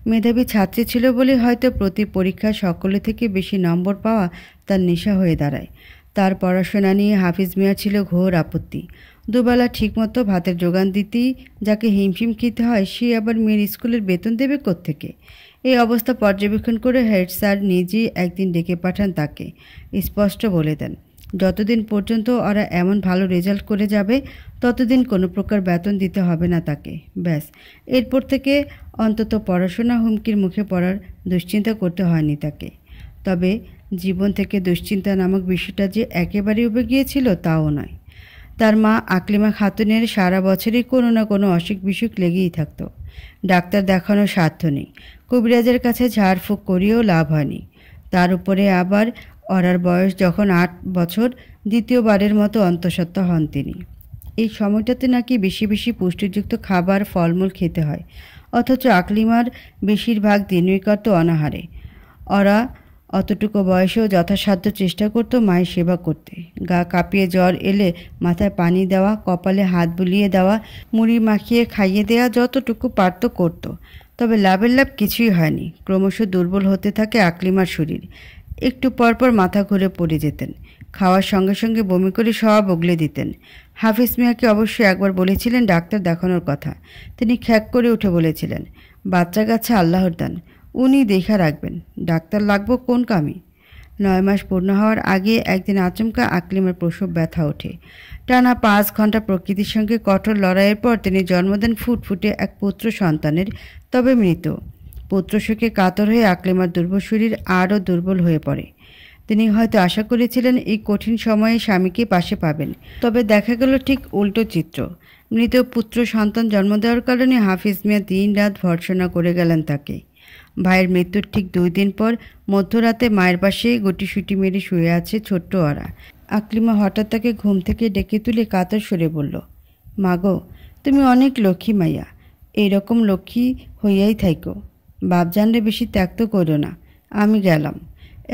মেধাবী ছাত্রী ছিল বলে হয়তো প্রতি পরীক্ষায় সকলে থেকে বেশি নম্বর পাওয়া তার নেশা হয়ে দাঁড়ায়। তার পড়াশোনা নিয়ে হাফিজ মিয়ার ছিল ঘোর আপত্তি। দুবেলা ঠিকমতো ভাতের যোগান দিতেই যাকে হিমশিম খেতে হয়, সে আবার মেয়ের স্কুলের বেতন দেবে কোত্থেকে? এই অবস্থা পর্যবেক্ষণ করে হেড স্যার নিজেই একদিন ডেকে পাঠান তাকে। স্পষ্ট বলে দেন, যতদিন পর্যন্ত ওরা এমন ভালো রেজাল্ট করে যাবে ততদিন কোনো প্রকার বেতন দিতে হবে না তাকে। ব্যাস, এরপর থেকে অন্তত পড়াশোনা হুমকির মুখে পড়ার দুশ্চিন্তা করতে হয়নি তাকে। তবে জীবন থেকে দুশ্চিন্তা নামক বিষয়টা যে একেবারেই উবে গিয়েছিল তাও নয়। তার মা আকলিমা খাতুনের সারা বছরই কোনো না কোনো অসুখ বিসুখ লেগেই থাকতো। ডাক্তার দেখানোর সাধ্য নেই, কবিরাজের কাছে ঝাড়ফুঁক করিয়েও লাভ হয়নি। তার উপরে আবার ওরার বয়স যখন 8 বছর, দ্বিতীয়বারের মতো অন্তঃসত্ত্বা হন তিনি। এই সময়টাতে নাকি বেশি বেশি পুষ্টিযুক্ত খাবার ফলমূল খেতে হয়, অথচ আকলিমার বেশিরভাগ দিনই কাটত অনাহারে। ওরা অতটুকু বয়সেও যথাসাধ্য চেষ্টা করত মায়ের সেবা করতে। গা কাঁপিয়ে জ্বর এলে মাথায় পানি দেওয়া, কপালে হাত বুলিয়ে দেওয়া, মুড়ি মাখিয়ে খাইয়ে দেওয়া, যতটুকু পারত করত। তবে লাভের লাভ কিছুই হয়নি। ক্রমশ দুর্বল হতে থাকে আকলিমার শরীর। একটু পরপর মাথা ঘুরে পড়ে যেতেন। খাওয়ার সঙ্গে সঙ্গে বমি করে সব উগলে দিতেন। হাফিজ মিয়াকে অবশ্যই একবার বলেছিলেন ডাক্তার দেখানোর কথা। তিনি খ্যাক করে উঠে বলেছিলেন, বাচ্চা কাচ্চা আল্লাহর দান, উনি দেখা রাখবেন, ডাক্তার লাগবো কোন কামে? 9 মাস পূর্ণ হওয়ার আগে একদিন আচমকা আকলিমার প্রসব ব্যথা ওঠে। টানা 5 ঘন্টা প্রকৃতির সঙ্গে কঠোর লড়াইয়ের পর তিনি জন্ম দেন ফুটফুটে এক পুত্র সন্তানের, তবে মৃত। পুত্র শোকে কাতর হয়ে আকলিমার দুর্বল শরীর আরও দুর্বল হয়ে পড়ে। তিনি হয়তো আশা করেছিলেন এই কঠিন সময়ে স্বামীকে পাশে পাবেন, তবে দেখা গেল ঠিক উল্টো চিত্র। মৃত পুত্র সন্তান জন্ম দেওয়ার কারণে হাফিজ মিয়া দিন রাত ভর্ৎসনা করে গেলেন তাকে। ভাইয়ের মৃত্যুর ঠিক 2 দিন পর মধ্যরাতে মায়ের পাশে গুটিসুটি মেরে শুয়ে আছে ছোট্ট ওরা। আকলিমা হঠাৎ তাকে ঘুম থেকে ডেকে তুলে কাতর সুরে বলল, মাগো, তুমি অনেক লক্ষ্মী মাইয়া, এইরকম লক্ষ্মী হইয়াই থাইকো। বাপ জানলে বেশি ত্যাগ করো না, আমি গেলাম।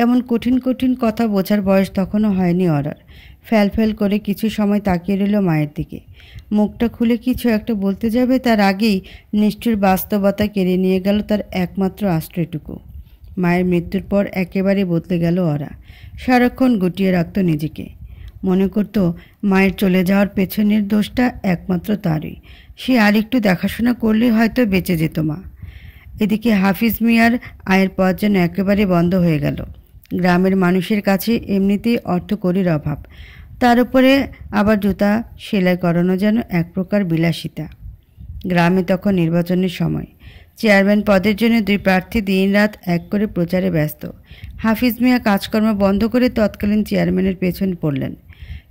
এমন কঠিন কঠিন কথা বোঝার বয়স তখনও হয়নি ওরার। ফ্যাল করে কিছু সময় তাকিয়ে রইল মায়ের দিকে। মুখটা খুলে কিছু একটা বলতে যাবে তার আগেই নিষ্ঠুর বাস্তবতা কেড়ে নিয়ে গেল তার একমাত্র আশ্রয়টুকু। মায়ের মৃত্যুর পর একেবারে বদলে গেল ওরা। সারাক্ষণ গুটিয়ে রাখত নিজেকে। মনে করত মায়ের চলে যাওয়ার পেছনের দোষটা একমাত্র তারই। সে আরেকটু দেখাশোনা করলে হয়তো বেঁচে যেত মা। এদিকে হাফিজ মিয়ার আয়ের পথ যেন একেবারে বন্ধ হয়ে গেল। গ্রামের মানুষের কাছে এমনিতেই অর্থকড়ির অভাব, তার উপরে আবার জুতা সেলাই করানো যেন এক প্রকার বিলাসিতা। গ্রামে তখন নির্বাচনের সময়। চেয়ারম্যান পদের জন্য 2 প্রার্থী দিনরাত এক করে প্রচারে ব্যস্ত। হাফিজ মিয়া কাজকর্ম বন্ধ করে তৎকালীন চেয়ারম্যানের পেছনে পড়লেন।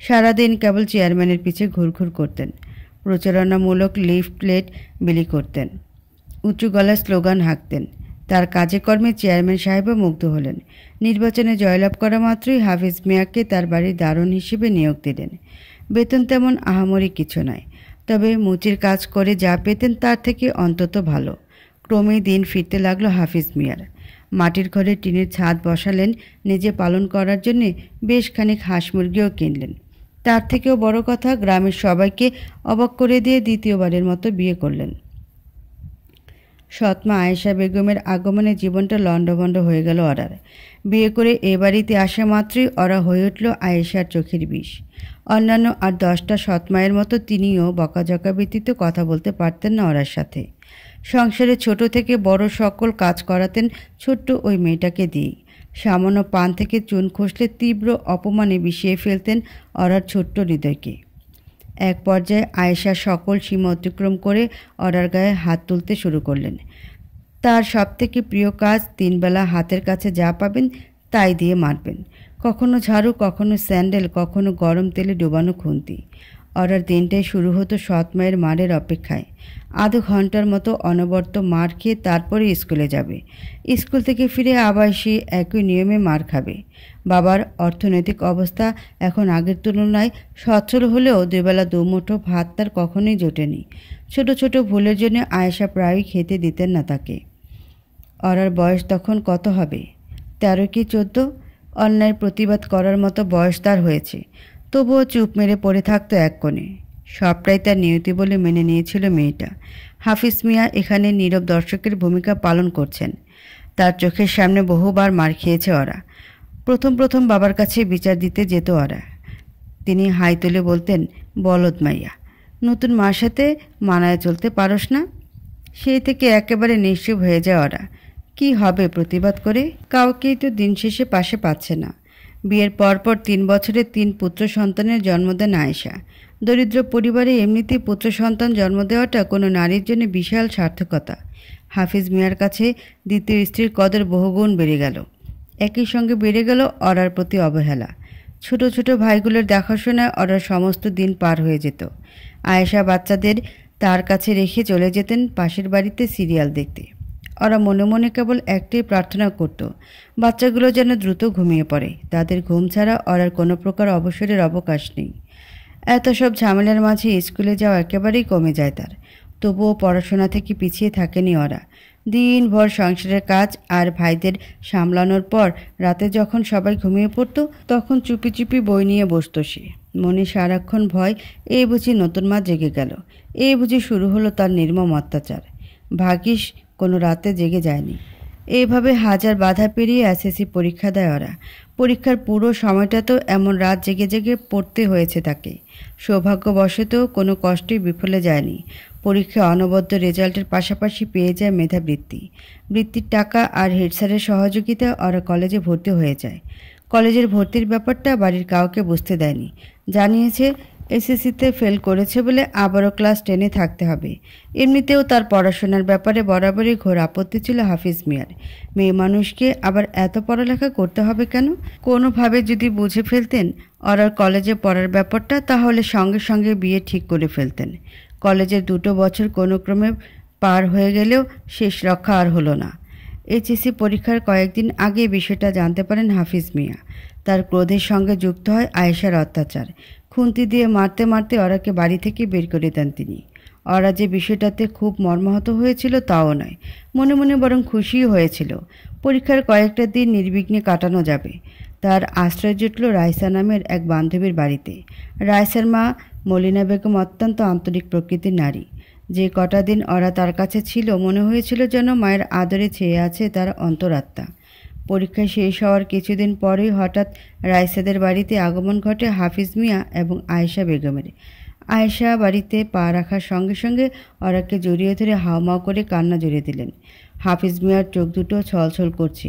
সারাদিন কেবল চেয়ারম্যানের পিছে ঘুরঘুর করতেন, প্রচারণামূলক লিফলেট বিলি করতেন, উঁচু গলায় স্লোগান হাঁকতেন। তার কাজে কর্মে চেয়ারম্যান সাহেবও মুগ্ধ হলেন। নির্বাচনে জয়লাভ করা মাত্রই হাফিজ মিয়াকে তার বাড়ির দারোয়ান হিসেবে নিয়োগ দিলেন। বেতন তেমন আহামরি কিছু নয়, তবে মুচির কাজ করে যা পেতেন তার থেকে অন্তত ভালো। ক্রমেই দিন ফিরতে লাগলো হাফিজ মিয়ার। মাটির ঘরে টিনের ছাদ বসালেন, নিজে পালন করার জন্যে বেশ খানিক হাঁস মুরগিও কিনলেন। তার থেকেও বড় কথা, গ্রামের সবাইকে অবাক করে দিয়ে দ্বিতীয়বারের মতো বিয়ে করলেন। সৎমা আয়েশা বেগমের আগমনে জীবনটা লণ্ডভণ্ড হয়ে গেল ওরার। বিয়ে করে এ বাড়িতে আসা মাত্রই ওরা হয়ে উঠল আয়েশার চোখের বিষ। অন্যান্য আর 10টা সৎমায়ের মতো তিনিও বকাঝকা ব্যতীত কথা বলতে পারতেন না ওরার সাথে। সংসারে ছোট থেকে বড় সকল কাজ করাতেন ছোট্ট ওই মেয়েটাকে দিয়েই। সামান্য পান থেকে চুন খসলে তীব্র অপমানে বিষিয়ে ফেলতেন ওরার ছোট্ট হৃদয়কে। এক পর্যায়ে আয়েশা সকল সীমা অতিক্রম করে ওরার গায়ে হাত তুলতে শুরু করলেন। তার সবথেকে প্রিয় কাজ 3 বেলা হাতের কাছে যা পাবেন তাই দিয়ে মারবেন। কখনো ঝাড়ু, কখনো স্যান্ডেল, কখনো গরম তেলে ডোবানো খুন্তি। ওরার দিনটাই শুরু হতো সৎ মায়ের মারের অপেক্ষায়। আধ ঘন্টার মতো অনবরত মার খেয়ে তারপরে স্কুলে যাবে। স্কুল থেকে ফিরে আবার সে একই নিয়মে মার খাবে। বাবার অর্থনৈতিক অবস্থা এখন আগের তুলনায় সচ্ছল হলেও 2 বেলা 2 মুঠো ভাত তার কখনোই জোটেনি। ছোট ছোট ভুলের জন্য আয়েশা প্রায়ই খেতে দিতেন না তাকে। ওরার বয়স তখন কত হবে, 13 কি 14? অন্যায়ের প্রতিবাদ করার মতো বয়স তার হয়েছে, তবুও চুপ মেরে পড়ে থাকতো এক কোণে। সবটাই তার নিয়তি বলে মেনে নিয়েছিল মেয়েটা। হাফিজ মিয়া এখানে নীরব দর্শকের ভূমিকা পালন করছেন। তার চোখের সামনে বহুবার মার খেয়েছে ওরা। প্রথম বাবার কাছে বিচার দিতে যেত ওরা। তিনি হাই তুলে বলতেন, বলদ মাইয়া, নতুন মার সাথে মানায় চলতে পারস না? সেই থেকে একেবারে নিশ্চুপ হয়ে যায় ওরা। কি হবে প্রতিবাদ করে? কাউকেই তো দিন শেষে পাশে পাচ্ছে না। বিয়ের পরপর 3 বছরে 3 পুত্র সন্তানের জন্ম দেন আয়েশা। দরিদ্র পরিবারে এমনিতেই পুত্র সন্তান জন্ম দেওয়াটা কোনো নারীর জন্য বিশাল সার্থকতা। হাফিজ মিয়ার কাছে দ্বিতীয় স্ত্রীর কদর বহুগুণ বেড়ে গেল। একই সঙ্গে বেড়ে গেল ওরার প্রতি অবহেলা। ছোট ছোট ভাইগুলোর দেখাশোনায় ওরার সমস্ত দিন পার হয়ে যেত। আয়েশা বাচ্চাদের তার কাছে রেখে চলে যেতেন পাশের বাড়িতে সিরিয়াল দেখতে। ওরা মনে মনে কেবল একটাই প্রার্থনা করত, বাচ্চাগুলো যেন দ্রুত ঘুমিয়ে পড়ে। তাদের ঘুম ছাড়া ওরার কোনো প্রকার অবসরের অবকাশ নেই। এত সব ঝামেলার মাঝে স্কুলে যাওয়া একেবারেই কমে যায় তার। তবুও পড়াশোনা থেকে পিছিয়ে থাকেনি ওরা। দিনভর সংসারের কাজ আর ভাইদের সামলানোর পর রাতে যখন সবাই ঘুমিয়ে পড়তো তখন চুপি চুপি বই নিয়ে বসত সে। মনে সারাক্ষণ ভয়, এই বুঝি নতুন মা জেগে গেল, এই বুঝি শুরু হলো তার নির্মম অত্যাচার। ভাগ্যিস কোনো রাতে জেগে যায়নি। এইভাবে হাজার বাধা পেরিয়ে এসএসসি পরীক্ষা দেয় ওরা। পরীক্ষার পুরো সময়টা তো এমন রাত জেগে জেগে পড়তে হয়েছে তাকে। সৌভাগ্যবশত কোনো কষ্টই বিফলে যায়নি। পরীক্ষায় অনবদ্য রেজাল্টের পাশাপাশি পেয়ে যায় মেধাবৃত্তি। বৃত্তির টাকা আর হেড স্যারের সহযোগিতায় ওরা কলেজে ভর্তি হয়ে যায়। কলেজের ভর্তির ব্যাপারটা বাড়ির কাউকে বুঝতে দেয়নি। জানিয়েছে এসএসসিতে ফেল করেছে বলে আবারও ক্লাস 10-এ থাকতে হবে। এমনিতেও তার পড়াশোনার ব্যাপারে বরাবরই ঘোর আপত্তি ছিল হাফিজ মিয়ার। মেয়ে মানুষকে আবার এত পড়ালেখা করতে হবে কেন? কোনোভাবে যদি বুঝে ফেলতেন অরার কলেজে পড়ার ব্যাপারটা, তাহলে সঙ্গে সঙ্গে বিয়ে ঠিক করে ফেলতেন। কলেজের 2 বছর কোনো ক্রমে পার হয়ে গেলেও শেষ রক্ষা আর হলো না। এইচএসসি পরীক্ষার কয়েকদিন আগে বিষয়টা জানতে পারেন হাফিজ মিয়া। তার ক্রোধের সঙ্গে যুক্ত হয় আয়েশার অত্যাচার। খুন্তি দিয়ে মারতে মারতে অরাকে বাড়ি থেকে বের করে দেন তিনি। অরা যে বিষয়টাতে খুব মর্মাহত হয়েছিল তাও নয়, মনে মনে বরং খুশিই হয়েছিল। পরীক্ষার কয়েকটা দিন নির্বিঘ্নে কাটানো যাবে। তার আশ্রয় জুটল রাইসা নামের এক বান্ধবীর বাড়িতে। রাইসার মা মলিনা বেগম অত্যন্ত আন্তরিক প্রকৃতির নারী। যে কটা দিন অরা তার কাছে ছিল মনে হয়েছিল যেন মায়ের আদরে চেয়ে আছে তার অন্তরাত্মা। পরীক্ষা শেষ হওয়ার কিছুদিন পরেই হঠাৎ রাইসাদের বাড়িতে আগমন ঘটে হাফিজ মিয়া এবং আয়েশা বেগমের। আয়েশা বাড়িতে পা রাখার সঙ্গে সঙ্গে অরাকে জড়িয়ে ধরে হাউমাউ করে কান্না জড়িয়ে দিলেন। হাফিজ মিয়ার চোখ দুটো ছলছল করছে।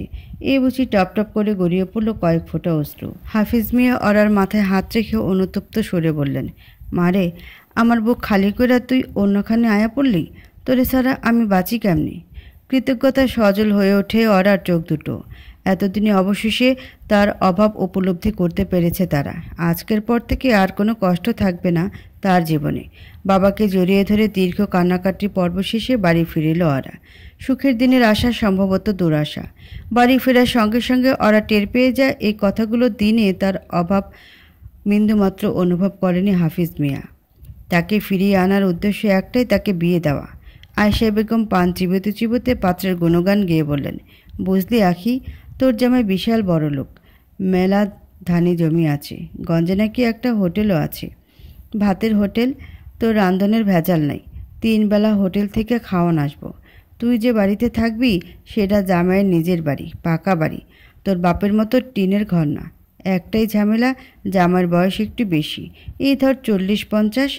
এ বুঝি টপ টপ করে গড়িয়ে পড়ল কয়েক ফোঁটা অশ্রু। হাফিজ মিয়া অরার মাথায় হাত রেখে অনুতপ্ত সরে বললেন, মারে, আমার বুক খালি করে তুই অন্যখানে আয়া পড়লি? তোরে ছাড়া আমি বাঁচি কেমনি? কৃতজ্ঞতায় সজল হয়ে ওঠে অরার চোখ দুটো। এতদিনে অবশেষে তার অভাব উপলব্ধি করতে পেরেছে তারা। আজকের পর থেকে আর কোনো কষ্ট থাকবে না তার জীবনে। বাবাকে জড়িয়ে ধরে দীর্ঘ কান্নাকাটি পর্ব শেষে বাড়ি ফিরিল অরা। সুখের দিনের আশা সম্ভবত দুরাশা। বাড়ি ফেরার সঙ্গে সঙ্গে অরা টের পেয়ে যায় এই কথাগুলো দিনে তার অভাব বিন্দুমাত্র অনুভব করেনি হাফিজ মিয়া। তাকে ফিরিয়ে আনার উদ্দেশ্য একটাই, তাকে বিয়ে দেওয়া। আয়েশা বেগম পান চিবোতে চিবোতে পাত্রের গুণগান গেয়ে বললেন, বুঝলি আখি, তোর জামাই বিশাল বড় লোক, মেলা ধানি জমি আছে, গঞ্জে নাকি একটা হোটেলও আছে, ভাতের হোটেল। তোর রান্ধনের ভেজাল নাই, 3 বেলা হোটেল থেকে খাওয়ান আসবো। তুই যে বাড়িতে থাকবি সেটা জামাইয়ের নিজের বাড়ি, পাকা বাড়ি, তোর বাপের মতো টিনের ঘর না। একটাই ঝামেলা, জামাইয়ের বয়স একটু বেশি, এই ধর 40-50।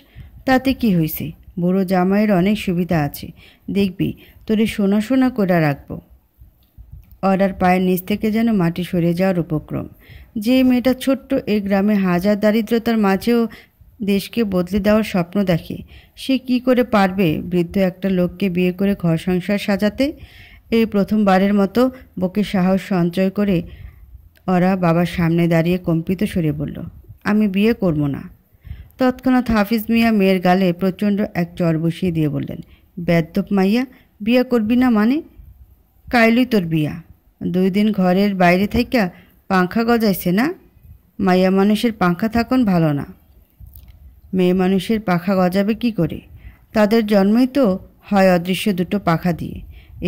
তাতে কি হয়েছে? বুড়ো জামাইয়ের অনেক সুবিধা আছে, দেখবি তোরে সোনা সোনা করে রাখবো। অরার পায়ের নিচ থেকে যেন মাটি সরে যাওয়ার উপক্রম। যে মেয়েটা ছোট্ট এই গ্রামে হাজার দারিদ্রতার মাঝেও দেশকে বদলে দেওয়ার স্বপ্ন দেখে, সে কি করে পারবে বৃদ্ধ একটা লোককে বিয়ে করে ঘর সংসার সাজাতে? এই প্রথমবারের মতো বুকে সাহস সঞ্চয় করে ওরা বাবার সামনে দাঁড়িয়ে কম্পিত সুরে বলল, আমি বিয়ে করব না। তৎক্ষণাৎ হাফিজ মিয়া মেয়ের গালে প্রচণ্ড এক চর বসিয়ে দিয়ে বললেন, বেদ্যপ মাইয়া, বিয়া করবি না মানে? কাইলই তোর বিয়া। 2 দিন ঘরের বাইরে থাইকা পাংখা গজাইছে না? মাইয়া মানুষের পাংখা থাকুন ভালো না। মেয়ে মানুষের পাখা গজাবে কি করে? তাদের জন্মই তো হয় অদৃশ্য 2 পাখা দিয়ে।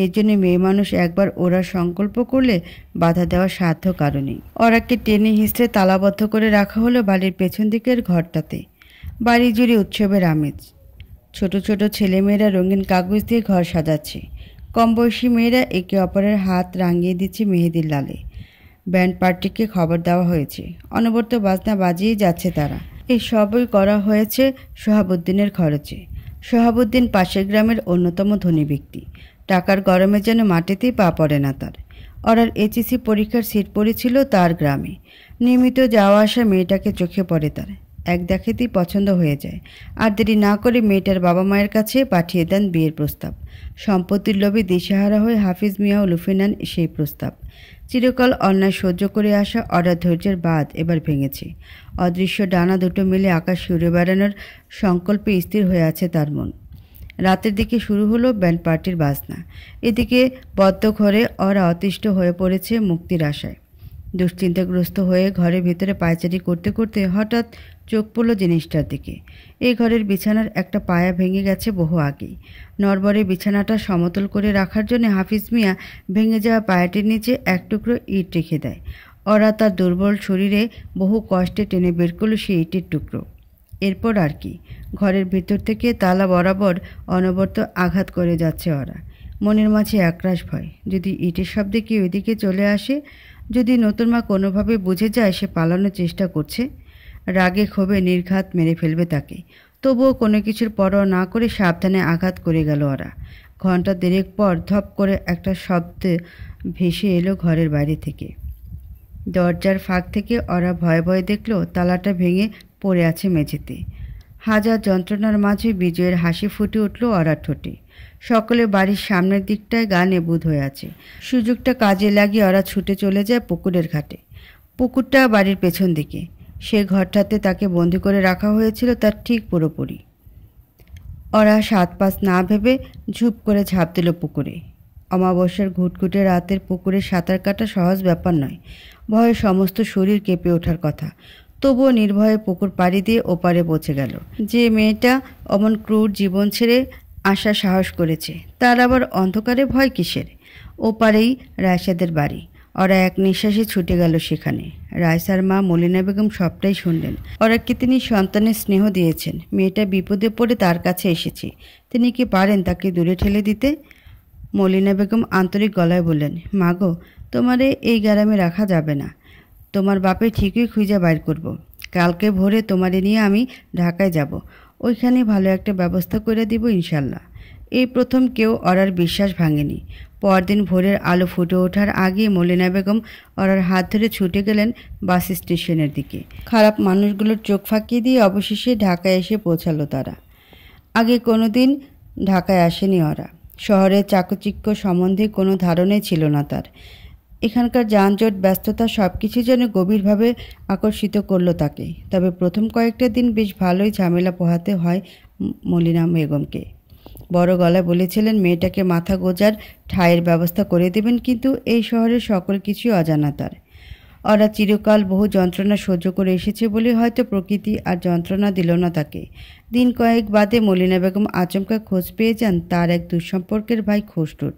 এই জন্যে মেয়ে মানুষ একবার ওরা সংকল্প করলে বাধা দেওয়ার সাধ্য কারণেই। ওরাকে টেনে হিঁচড়ে তালাবদ্ধ করে রাখা হলো বাড়ির পেছন দিকের ঘরটাতে। বাড়ি জুড়ে উৎসবের আমেজ। ছোট ছোট ছেলেমেয়েরা রঙিন কাগজ দিয়ে ঘর সাজাচ্ছে। কম বয়সী মেয়েরা একে অপরের হাত রাঙিয়ে দিচ্ছে মেহেদির লালে। ব্যান্ড পার্টিকে খবর দেওয়া হয়েছে, অনবরত বাজনা বাজিয়েই যাচ্ছে তারা। এই সবই করা হয়েছে সোহাবুদ্দিনের খরচে। সোহাবুদ্দিন পাশের গ্রামের অন্যতম ধনী ব্যক্তি। টাকার গরমে যেন মাটিতেই পা পড়ে না তার। ওরার এইচএসসি পরীক্ষার সিট পড়েছিল তার গ্রামে। নিয়মিত যাওয়া আসা মেয়েটাকে চোখে পড়ে তার। এক দেখাতেই পছন্দ হয়ে যায়। আর দেরি না করে মেয়েটার বাবা মায়ের কাছে পাঠিয়ে দেন বিয়ের প্রস্তাব। সম্পত্তির লোভে দিশেহারা হয়ে হাফিজ মিয়াও লুফে নেন সেই প্রস্তাব। চিরকাল অন্যায় সহ্য করে আসা ওরার ধৈর্যের বাঁধ এবার ভেঙেছে। অদৃশ্য ডানা দুটো মিলে আকাশ উড়ে বেড়ানোর সংকল্পে স্থির হয়ে আছে তার মন। রাতের দিকে শুরু হলো ব্যান্ড পার্টির বাজনা। এদিকে বদ্ধ ঘরে ওরা অতিষ্ঠ হয়ে পড়েছে মুক্তির আশায়। দুশ্চিন্তাগ্রস্ত হয়ে ঘরের ভিতরে পায়চারি করতে করতে হঠাৎ চোখ পড়ল জিনিসটার দিকে। এই ঘরের বিছানার একটা পায়া ভেঙে গেছে বহু আগেই। নড়বড়ে বিছানাটা সমতল করে রাখার জন্য হাফিজ মিয়া ভেঙে যাওয়া পায়াটির নিচে এক টুকরো ইট রেখে দেয়। ওরা তার দুর্বল শরীরে বহু কষ্টে টেনে বের করল সেই ইটের টুকরো। এরপর আর কি, ঘরের ভিতর থেকে তালা বরাবর অনবরত আঘাত করে যাচ্ছে ওরা। মনের মাঝে একরাশ ভয়, যদি ইটের শব্দে কি ওইদিকে চলে আসে, যদি নতুন মা কোনোভাবে বুঝে যায় সে পালানোর চেষ্টা করছে, রাগে ক্ষোভে নির্ঘাত মেরে ফেলবে তাকে। তবুও কোনো কিছুর পরোয়া না করে সাবধানে আঘাত করে গেল ওরা। ঘণ্টা দেড়েক পর ধপ করে একটা শব্দ ভেসে এলো ঘরের বাইরে থেকে। দরজার ফাঁক থেকে ওরা ভয়ে ভয়ে দেখল তালাটা ভেঙে পড়ে আছে মেঝেতে। হাজার যন্ত্রণার মাঝে বিজয়ের হাসি ফুটে উঠল ওরার ঠোঁটে। সকলে বাড়ির সামনের দিকটায় গা নিবুদ হয়ে আছে। সুযোগটা কাজে লাগিয়ে ওরা ছুটে চলে যায় পুকুরের ঘাটে। পুকুরটা বাড়ির পেছন দিকে। সে ঘরটাতে তাকে বন্দি করে রাখা হয়েছিল তার ঠিক পুরোপুরি। ওরা 7-5 না ভেবে ঝুপ করে ঝাঁপ দিল পুকুরে। অমাবস্যার ঘুটঘুটে রাতের পুকুরে সাঁতার কাটা সহজ ব্যাপার নয়। ভয়ে সমস্ত শরীর কেঁপে ওঠার কথা। তবুও নির্ভয়ে পুকুর পাড়ি দিয়ে ওপারে পৌঁছে গেল। যে মেয়েটা অমন ক্রূর জীবন ছেড়ে আসার সাহস করেছে, তার আবার অন্ধকারে ভয় কিসের? ওপারেই রায়সাদের বাড়ি। ওরা এক নিঃশ্বাসে ছুটে গেল সেখানে। রায়সার মা মলিনা বেগম সবটাই শুনলেন। ওরা কি তিনি সন্তানের স্নেহ দিয়েছেন? মেয়েটা বিপদে পড়ে তার কাছে এসেছে, তিনি কি পারেন তাকে দূরে ঠেলে দিতে? মলিনা বেগম আন্তরিক গলায় বললেন, মাগো, তোমারে এই গ্রামে রাখা যাবে না। তোমার বাপে ঠিকই খুঁজে বাইর করব। কালকে ভোরে তোমারে নিয়ে আমি ঢাকায় যাব। ওইখানে ভালো একটা ব্যবস্থা করে দিব ইনশাল্লাহ। এই প্রথম কেউ ওরার বিশ্বাস ভাঙেনি। পরদিন ভোরের আলো ফুটে ওঠার আগে মলিনা বেগম ওরার হাত ধরে ছুটে গেলেন বাস স্টেশনের দিকে। খারাপ মানুষগুলোর চোখ ফাঁকি দিয়ে অবশেষে ঢাকায় এসে পৌঁছালো তারা। আগে কোনো দিন ঢাকায় আসেনি ওরা। শহরের চাকচিক্য সম্বন্ধে কোনো ধারণাই ছিল না তার। এখানকার যানজট, ব্যস্ততা সব কিছু যেন গভীরভাবে আকর্ষিত করলো তাকে। তবে প্রথম কয়েকটা দিন বেশ ভালোই ঝামেলা পোহাতে হয় মলিনা বেগমকে। বড় গলায় বলেছিলেন মেয়েটাকে মাথা গোজার ঠাঁইয়ের ব্যবস্থা করে দেবেন, কিন্তু এই শহরের সকল কিছুই অজানা তার। ওরা চিরকাল বহু যন্ত্রণা সহ্য করে এসেছে বলে হয়তো প্রকৃতি আর যন্ত্রণা দিল না তাকে। দিন কয়েক বাদে মলিনা বেগম আচমকা খোঁজ পেয়ে যান তার এক দুঃসম্পর্কের ভাই খসরুর।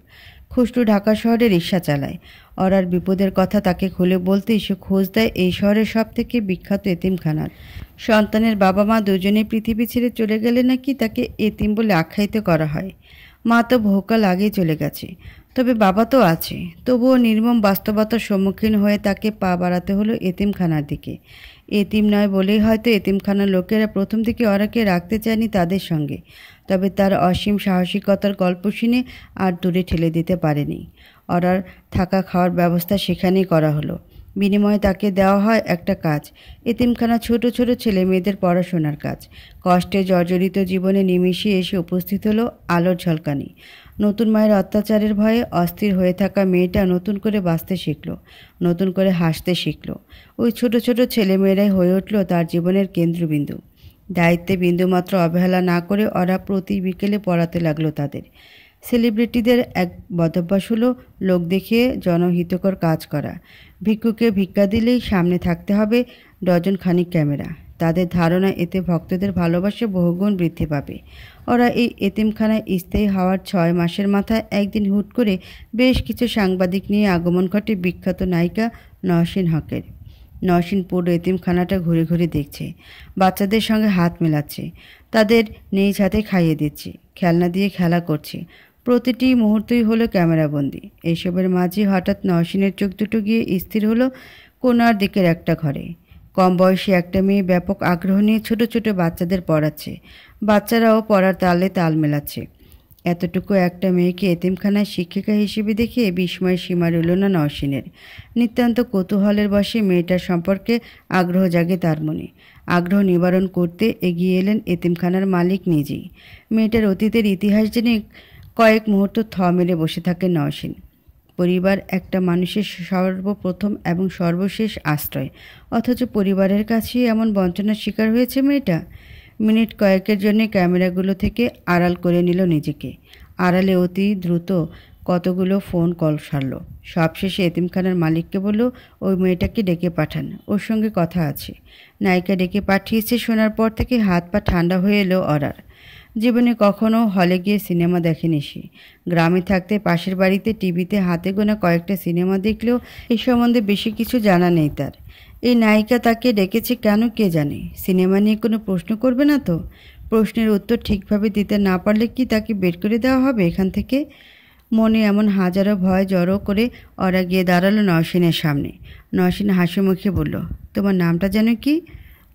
খসরু ঢাকা শহরে রিক্সা চালায়। ওরার বিপদের কথা তাকে খুলে বলতেই সে খোঁজ দেয় এই শহরের সব থেকে বিখ্যাত এতিমখানার। সন্তানের বাবা মা দুজনেই পৃথিবী ছেড়ে চলে গেলে নাকি তাকে এতিম বলে আখ্যায়িত করা হয়। মা তো বহুকাল আগেই চলে গেছে, তবে বাবা তো আছে। তবুও নির্মম বাস্তবতার সম্মুখীন হয়ে তাকে পা বাড়াতে হলো এতিমখানার দিকে। এতিম নয় বলেই হয়তো এতিমখানার লোকেরা প্রথম দিকে ওরাকে রাখতে চায়নি তাদের সঙ্গে। তবে তার অসীম সাহসিকতার গল্প শুনে আর দূরে ঠেলে দিতে পারেনি। ওরার থাকা খাওয়ার ব্যবস্থা সেখানেই করা হলো। বিনিময়ে তাকে দেওয়া হয় একটা কাজ, এতিমখানা ছোট ছোট ছেলে মেয়েদের পড়াশোনার কাজ। কষ্টে জর্জরিত জীবনে নিমিষে এসে উপস্থিত হলো আলোর ঝলকানি। নতুন মায়ের অত্যাচারের ভয়ে অস্থির হয়ে থাকা মেয়েটা নতুন করে বাঁচতে শিখল, নতুন করে হাসতে শিখল। ওই ছোট ছোট ছেলেমেয়েরাই হয়ে উঠল তার জীবনের কেন্দ্রবিন্দু। দায়িত্বে বিন্দুমাত্র অবহেলা না করে ওরা প্রতি বিকেলে পড়াতে লাগলো তাদের। সেলিব্রিটিদের এক বদভ্যাস হলো লোক দেখিয়ে জনহিতকর কাজ করা। ভিক্ষুকে ভিক্ষা দিলেই সামনে থাকতে হবে ডজন খানিক ক্যামেরা। তাদের ধারণা এতে ভক্তদের ভালোবাসা বহুগুণ বৃদ্ধি পাবে। ওরা এই এতিমখানায় স্থায়ী হওয়ার 6 মাসের মাথায় একদিন হুট করে বেশ কিছু সাংবাদিক নিয়ে আগমন ঘটে বিখ্যাত নায়িকা নওশিন হকের। নওশিন পুরো এতিমখানাটা ঘুরে ঘুরে দেখছে, বাচ্চাদের সঙ্গে হাত মেলাচ্ছে, তাদের নিজ হাতে খাইয়ে দিচ্ছে, খেলনা দিয়ে খেলা করছে। প্রতিটি মুহূর্তই হলো ক্যামেরাবন্দি। এইসবের মাঝে হঠাৎ নওশিনের চোখ দুটো গিয়ে স্থির হলো কোনার দিকের একটা ঘরে। কম বয়সী একটা মেয়ে ব্যাপক আগ্রহ নিয়ে ছোট ছোট বাচ্চাদের পড়াচ্ছে। বাচ্চারাও পড়ার তালে তাল মেলাচ্ছে। এতটুকু একটা মেয়েকে এতিমখানায় শিক্ষিকা হিসেবে দেখে বিস্ময়ের সীমা রইল না নওশিনের। নিতান্ত কৌতূহলের বশে মেয়েটার সম্পর্কে আগ্রহ জাগে তার মনে। আগ্রহ নিবারণ করতে এগিয়ে এলেন এতিমখানার মালিক নিজেই। মেয়েটার অতীতের ইতিহাস জেনে কয়েক মুহূর্ত থ মেরে বসে থাকে নওশিন। পরিবার একটা মানুষের সর্বপ্রথম এবং সর্বশেষ আশ্রয়, অথচ পরিবারের কাছেই এমন বঞ্চনার শিকার হয়েছে মেয়েটা। মিনিট কয়েকের জন্য ক্যামেরাগুলো থেকে আড়াল করে নিল নিজেকে। আড়ালে অতি দ্রুত কতগুলো ফোন কল সারল। সবশেষে এতিমখানার মালিককে বলল ওই মেয়েটাকে ডেকে পাঠান, ওর সঙ্গে কথা আছে। নায়িকা ডেকে পাঠিয়েছে শোনার পর থেকে হাত পা ঠান্ডা হয়ে এলো ওরার। জীবনে কখনো হলে গিয়ে সিনেমা দেখেনি সে। গ্রামে থাকতে পাশের বাড়িতে টিভিতে হাতে গোনা কয়েকটা সিনেমা দেখলেও এই সম্বন্ধে বেশি কিছু জানা নেই তার। এই নায়িকা তাকে ডেকেছে কেন কে জানে? সিনেমা নিয়ে কোনো প্রশ্ন করবে না তো? প্রশ্নের উত্তর ঠিকভাবে দিতে না পারলে কি তাকে বের করে দেওয়া হবে এখান থেকে? মনে এমন হাজারো ভয় জড়ো করে ওরা গিয়ে দাঁড়ালো নওশিনের সামনে। নওশিন হাসি মুখে বলল, তোমার নামটা যেন কি?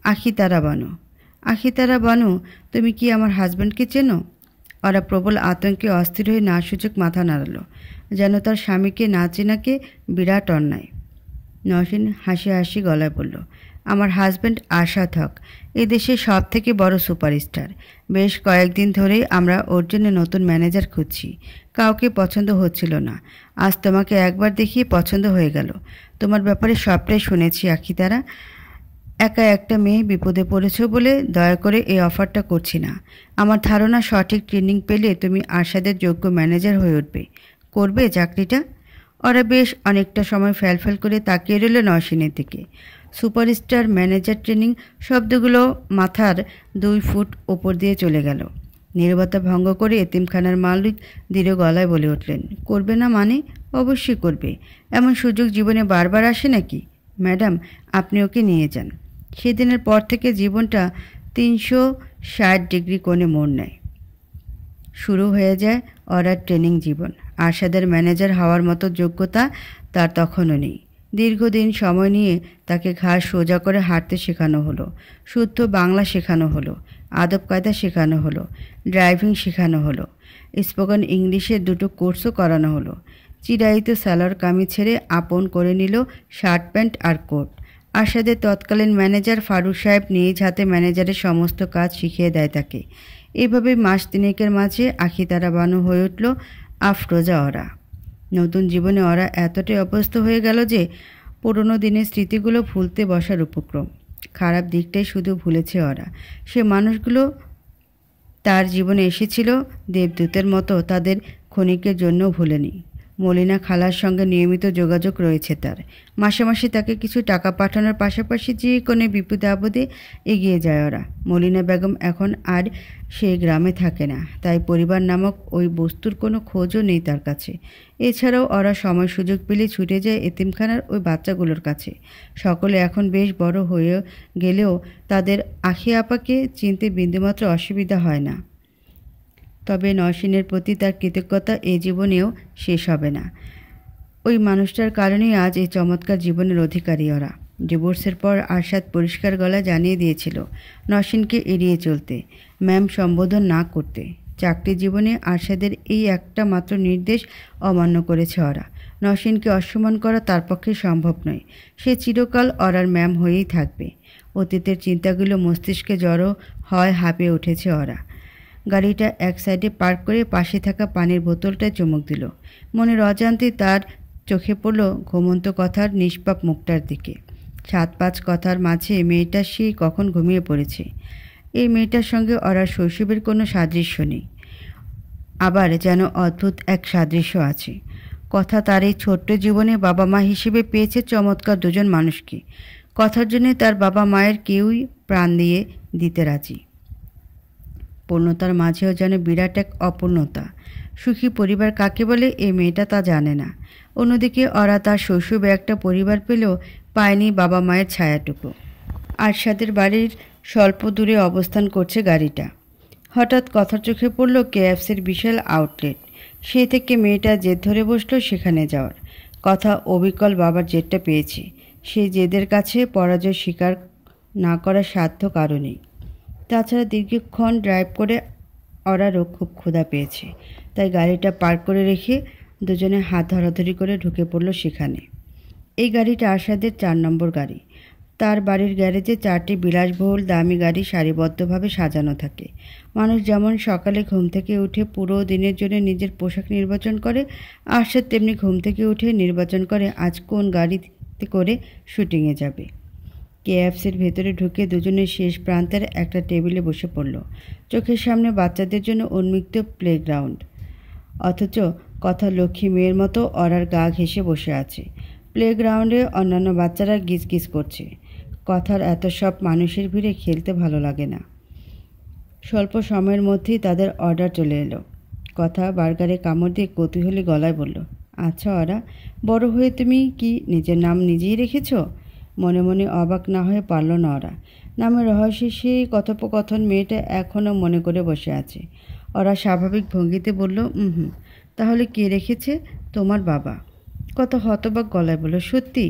আখিতারা বানু। আখিতারা বানু, তুমি কি আমার হাজব্যান্ডকে চেনো? ওরা প্রবল আতঙ্কে অস্থির হয়ে না সূচক মাথা নাড়ালো, যেন তার স্বামীকে না চেনাকে বিরাট অন্যায়। নওশীন হাসি হাসি গলায় বলল, আমার হাজব্যান্ড আরশাদ হক এদেশের সব থেকে বড় সুপারস্টার। বেশ কয়েকদিন ধরেই আমরা ওর জন্য নতুন ম্যানেজার খুঁজছি। কাউকে পছন্দ হচ্ছিল না। আজ তোমাকে একবার দেখিয়ে পছন্দ হয়ে গেল। তোমার ব্যাপারে সবটাই শুনেছি আখিতারা। একা একটা মেয়ে বিপদে পড়েছ বলে দয়া করে এই অফারটা করছি না। আমার ধারণা সঠিক ট্রেনিং পেলে তুমি আরশাদের যোগ্য ম্যানেজার হয়ে উঠবে। করবে চাকরিটা? ওরা বেশ অনেকটা সময় ফ্যালফ্যাল করে তাকিয়ে রইল নওশীনের দিকে। সুপারস্টার ম্যানেজার ট্রেনিং শব্দগুলো মাথার 2 ফুট ওপর দিয়ে চলে গেল। নীরবতা ভঙ্গ করে এতিমখানার মালিক দৃঢ় গলায় বলে উঠলেন, করবে না মানে? অবশ্যই করবে। এমন সুযোগ জীবনে বারবার আসে নাকি? ম্যাডাম, আপনি ওকে নিয়ে যান। সেদিনের পর থেকে জীবনটা 360 ডিগ্রি কোণে মোড় নেয়। শুরু হয়ে যায় ওরার ট্রেনিং জীবন। আরশাদের ম্যানেজার হওয়ার মতো যোগ্যতা তার তখনও নেই। দীর্ঘদিন সময় নিয়ে তাকে ঘাড় সোজা করে হাঁটতে শেখানো হলো, শুদ্ধ বাংলা শেখানো হলো, আদব কায়দা শেখানো হলো, ড্রাইভিং শেখানো হলো, স্পোকেন ইংলিশের 2টো কোর্সও করানো হলো। চিরায়িত সালোয়ার কামিজ ছেড়ে আপন করে নিল শার্ট প্যান্ট আর কোট। আরশাদের তৎকালীন ম্যানেজার ফারুক সাহেব নিজ হাতে ম্যানেজারের সমস্ত কাজ শিখিয়ে দেয় তাকে। এইভাবে মাস তিনেকের মাঝে আখিতারা বানু হয়ে উঠল আফরোজা ওরা। নতুন জীবনে ওরা এতটাই অভ্যস্ত হয়ে গেল যে পুরনো দিনের স্মৃতিগুলো ভুলতে বসার উপক্রম। খারাপ দিকটাই শুধু ভুলেছে ওরা। সে মানুষগুলো তার জীবনে এসেছিল দেবদূতের মতো, তাদের ক্ষণিকের জন্যও ভুলেনি। মলিনা খালার সঙ্গে নিয়মিত যোগাযোগ রয়েছে তার। মাসে মাসে তাকে কিছু টাকা পাঠানোর পাশাপাশি যে কোনো বিপদে আপদে এগিয়ে যায় ওরা। মলিনা বেগম এখন আর সেই গ্রামে থাকে না, তাই পরিবার নামক ওই বস্তুর কোনো খোঁজও নেই তার কাছে। এছাড়াও ওরা সময় সুযোগ পেলে ছুটে যায় এতিমখানার ওই বাচ্চাগুলোর কাছে। সকলে এখন বেশ বড় হয়ে গেলেও তাদের আখি আপাকে চিনতে বিন্দুমাত্র অসুবিধা হয় না। তবে নওশীনের প্রতি তার কৃতজ্ঞতা এ জীবনেও শেষ হবে না। ওই মানুষটার কারণেই আজ এই চমৎকার জীবনের অধিকারী ওরা। ডিভোর্সের পর আরশাদ পরিষ্কার গলায় জানিয়ে দিয়েছিল নওশীনকে এড়িয়ে চলতে, ম্যাম সম্বোধন না করতে। চাকরি জীবনে আরশাদের এই একটা মাত্র নির্দেশ অমান্য করেছে ওরা। নওশীনকে অসম্মান করা তার পক্ষে সম্ভব নয়। সে চিরকাল ওরার ম্যাম হয়েই থাকবে। অতীতের চিন্তাগুলো মস্তিষ্কে জড়ো হয় হাঁপিয়ে উঠেছে ওরা। গাড়িটা এক সাইডে পার্ক করে পাশে থাকা পানির বোতলটায় চুমুক দিল। মনের অজান্তে তার চোখে পড়ল ঘুমন্ত কথার নিষ্পাপ মুখটার দিকে। 7-5 কথার মাঝে মেয়েটা সেই কখন ঘুমিয়ে পড়েছে। এই মেয়েটার সঙ্গে ওরা শৈশবের কোনো সাদৃশ্য নেই, আবার যেন অদ্ভুত এক সাদৃশ্য আছে। কথা তার এই ছোট্ট জীবনে বাবা মা হিসেবে পেয়েছে চমৎকার 2জন মানুষকে। কথার জন্যে তার বাবা মায়ের কেউই প্রাণ দিয়ে দিতে রাজি। পূর্ণতার মাঝেও যেন বিরাট এক অপূর্ণতা। সুখী পরিবার কাকে বলে এই মেয়েটা তা জানে না। অন্যদিকে ওরা তার শৈশবে একটা পরিবার পেলেও পায়নি বাবা মায়ের ছায়াটুকু। আরশাদের বাড়ির স্বল্প দূরে অবস্থান করছে গাড়িটা। হঠাৎ কথার চোখে পড়ল কেএফসির বিশাল আউটলেট। সে থেকে মেয়েটা জেদ ধরে বসলো সেখানে যাওয়ার। কথা অবিকল বাবার জেদটা পেয়েছে। সেই জেদের কাছে পরাজয় স্বীকার না করার সাধ্য কারো নেই। তাছাড়া দীর্ঘক্ষণ ড্রাইভ করে ওরারও খুব ক্ষুধা পেয়েছে, তাই গাড়িটা পার্ক করে রেখে দুজনে হাত ধরাধরি করে ঢুকে পড়ল সেখানে। এই গাড়িটা আরশাদের 4 নম্বর গাড়ি। তার বাড়ির গ্যারেজে 4টি বিলাসবহুল দামি গাড়ি সারিবদ্ধভাবে সাজানো থাকে। মানুষ যেমন সকালে ঘুম থেকে উঠে পুরো দিনের জন্য নিজের পোশাক নির্বাচন করে, আরশাদ তেমনি ঘুম থেকে উঠে নির্বাচন করে আজ কোন গাড়িতে করে শুটিংয়ে যাবে। কেএফসির ভেতরে ঢুকে দুজনের শেষ প্রান্তের একটা টেবিলে বসে পড়ল। চোখের সামনে বাচ্চাদের জন্য উন্মুক্ত প্লেগ্রাউন্ড, অথচ কথা লক্ষ্মী মেয়ের মতো ওরার গা ঘেঁষে বসে আছে। প্লেগ্রাউন্ডে অন্যান্য বাচ্চারা গিজগিজ করছে। কথার এত সব মানুষের ভিড়ে খেলতে ভালো লাগে না। স্বল্প সময়ের মধ্যেই তাদের অর্ডার চলে এলো। কথা বার্গারে কামড় দিয়ে কৌতূহলী গলায় বলল, আচ্ছা ওরা, বড় হয়ে তুমি কি নিজের নাম নিজেই রেখেছ? মনে মনে অবাক না হয়ে পারল না ওরা। নামের রহস্যে সেই কথোপকথন মেয়েটা এখনও মনে করে বসে আছে। ওরা স্বাভাবিক ভঙ্গিতে বলল, তাহলে কে রেখেছে? তোমার বাবা। কত হতবাক গলায় বলল, সত্যি?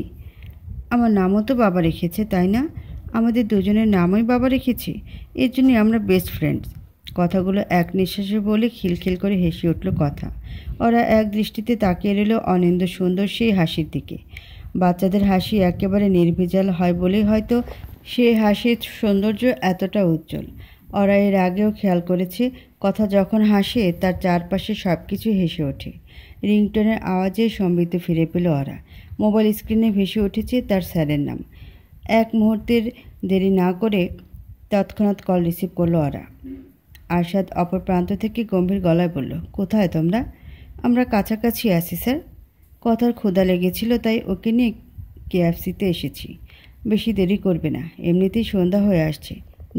আমার নামও তো বাবা রেখেছে, তাই না? আমাদের দুজনের নামই বাবা রেখেছে, এর জন্যই আমরা বেস্ট ফ্রেন্ডস। কথাগুলো এক নিঃশ্বাসে বলে খিলখিল করে হেসে উঠল কথা। ওরা এক দৃষ্টিতে তাকিয়ে রইল অনিন্দ সুন্দর সেই হাসির দিকে। বাচ্চাদের হাসি একেবারে নির্ভেজাল হয় বলেই হয়তো সে হাসির সৌন্দর্য এতটা উজ্জ্বল। ওরা এর আগেও খেয়াল করেছে, কথা যখন হাসে তার চারপাশে সব কিছু হেসে ওঠে। রিংটোনের আওয়াজে সম্বিত ফিরে পেল ওরা। মোবাইল স্ক্রিনে ভেসে উঠেছে তার স্যারের নাম। এক মুহূর্তের দেরি না করে তৎক্ষণাৎ কল রিসিভ করলো ওরা। আরশাদ অপর প্রান্ত থেকে গম্ভীর গলায় বলল, কোথায় তোমরা? আমরা কাছাকাছি আছি স্যার। কথার ক্ষুধা লেগেছিল তাই ওকে নিয়ে কেএফসিতে এসেছি। বেশি দেরি করবে না, এমনিতেই সন্ধ্যা হয়ে আসছে।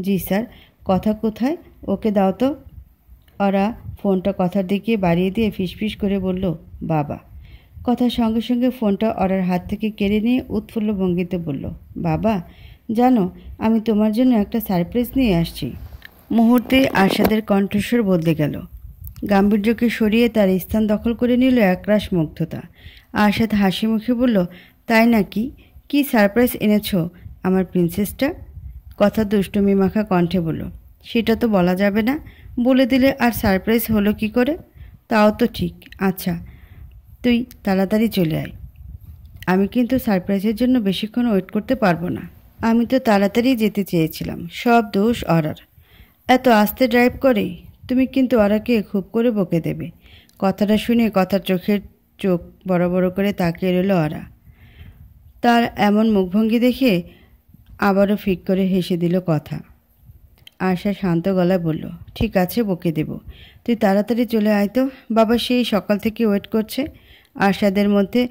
জি স্যার। কথা কোথায়? ওকে দাও তো। ওরা ফোনটা কথার দিকে বাড়িয়ে দিয়ে ফিসফিস করে বলল, বাবা। কথার সঙ্গে সঙ্গে ফোনটা ওরার হাত থেকে কেড়ে নিয়ে উৎফুল্ল ভঙ্গিতে বলল, বাবা জানো, আমি তোমার জন্য একটা সারপ্রাইজ নিয়ে আসছি। মুহূর্তে আরশাদের কণ্ঠস্বর বদলে গেল। গাম্ভীর্যকে সরিয়ে তার স্থান দখল করে নিল একরাশ মুগ্ধতা। আরশাদ হাসি মুখে বলল, তাই নাকি? কি সারপ্রাইজ এনেছো আমার প্রিন্সেসটা? কথা দুষ্টুমি মাখা কণ্ঠে বলল, সেটা তো বলা যাবে না। বলে দিলে আর সারপ্রাইজ হলো কি করে? তাও তো ঠিক। আচ্ছা তুই তাড়াতাড়ি চলে আয়। আমি কিন্তু সারপ্রাইজের জন্য বেশিক্ষণ ওয়েট করতে পারবো না। আমি তো তাড়াতাড়ি যেতে চেয়েছিলাম। সব দোষ ওরার। এত আস্তে ড্রাইভ করে। তুমি কিন্তু ওরাকে খুব করে বকে দেবে। কথাটা শুনে কথার চোখের চোখ বড় বড় করে তাকিয়ে রইল ওরা। তার এমন মুখভঙ্গি দেখে আবারও ফিক করে হেসে দিল কথা। আশা শান্ত গলায় বলল, ঠিক আছে বকে দেব। তুই তাড়াতাড়ি চলে আয় তো। বাবা সেই সকাল থেকে ওয়েট করছে। আশাদের মধ্যে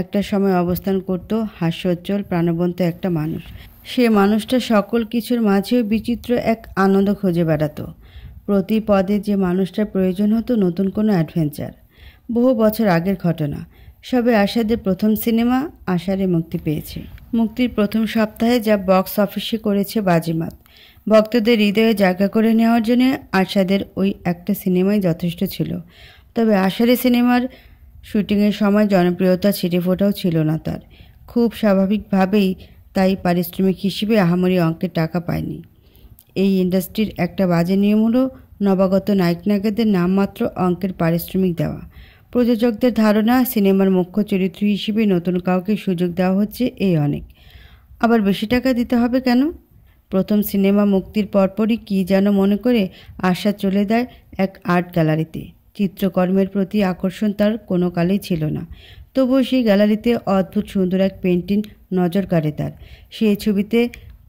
একটা সময় অবস্থান করত হাস্যোজ্জ্বল প্রাণবন্ত একটা মানুষ। সে মানুষটা সকল কিছুর মাঝেও বিচিত্র এক আনন্দ খুঁজে বেড়াতো। প্রতি পদে যে মানুষটার প্রয়োজন হতো নতুন কোনো অ্যাডভেঞ্চার। বহু বছর আগের ঘটনা। সবে আশাদের প্রথম সিনেমা আষাঢ়ে মুক্তি পেয়েছে। মুক্তির প্রথম সপ্তাহে যা বক্স অফিসে করেছে বাজিমাত। ভক্তদের হৃদয়ে জায়গা করে নেওয়ার জন্য আশাদের ওই একটা সিনেমাই যথেষ্ট ছিল। তবে আষাঢ়ে সিনেমার শুটিংয়ের সময় জনপ্রিয়তা ছিটে ফোটাও ছিল না তার। খুব স্বাভাবিকভাবেই তাই পারিশ্রমিক হিসেবে আহামরি অঙ্কের টাকা পায়নি। এই ইন্ডাস্ট্রির একটা বাজে নিয়ম হলো নবাগত নায়ক নায়িকাদের নামমাত্র অঙ্কের পারিশ্রমিক দেওয়া। প্রযোজকদের ধারণা সিনেমার মুখ্য চরিত্র হিসেবে নতুন কাউকে সুযোগ দেওয়া হচ্ছে এই অনেক। আবার বেশি টাকা দিতে হবে কেন? প্রথম সিনেমা মুক্তির পরপরই কী যেন মনে করে আশা চলে যায় এক আর্ট গ্যালারিতে। চিত্রকর্মের প্রতি আকর্ষণ তার কোনো কালেই ছিল না। তবুও সেই গ্যালারিতে অদ্ভুত সুন্দর এক পেন্টিং নজর কাড়ে তার। সেই ছবিতে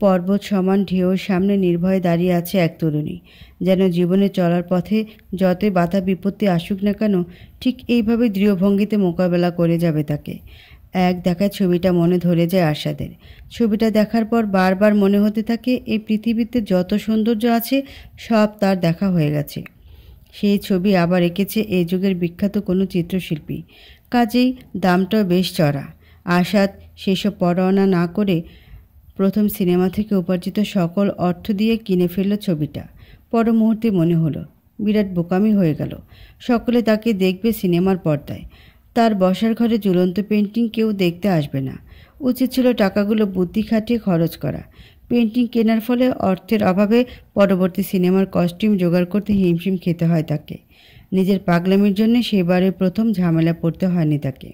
পর্বত সমান ঢেউর সামনে নির্ভয়ে দাঁড়িয়ে আছে এক তরুণী। যেন জীবনে চলার পথে যতই বাধা বিপত্তি আসুক না কেন, ঠিক এইভাবে দৃঢ়ভঙ্গিতে মোকাবেলা করে যাবে তাকে। এক দেখায় ছবিটা মনে ধরে যায় আশাদের। ছবিটা দেখার পর বারবার মনে হতে থাকে এই পৃথিবীতে যত সৌন্দর্য আছে সব তার দেখা হয়ে গেছে। সেই ছবি আবার এঁকেছে এই যুগের বিখ্যাত কোনো চিত্রশিল্পী। কাজেই দামটাও বেশ চড়া। আশাদ সেসব পরোয়ানা না করে প্রথম সিনেমা থেকে উপার্জিত সকল অর্থ দিয়ে কিনে ফেলল ছবিটা। পর মুহূর্তে মনে হলো বিরাট বোকামি হয়ে গেল। সকলে তাকে দেখবে সিনেমার পর্দায়। তার বসার ঘরে ঝুলন্ত পেন্টিং কেউ দেখতে আসবে না। উচিত ছিল টাকাগুলো বুদ্ধি খাটিয়ে খরচ করা। পেন্টিং কেনার ফলে অর্থের অভাবে পরবর্তী সিনেমার কস্টিউম জোগাড় করতে হিমশিম খেতে হয় তাকে। নিজের পাগলামির জন্য সেবারে প্রথম ঝামেলা পড়তে হয়নি তাকে।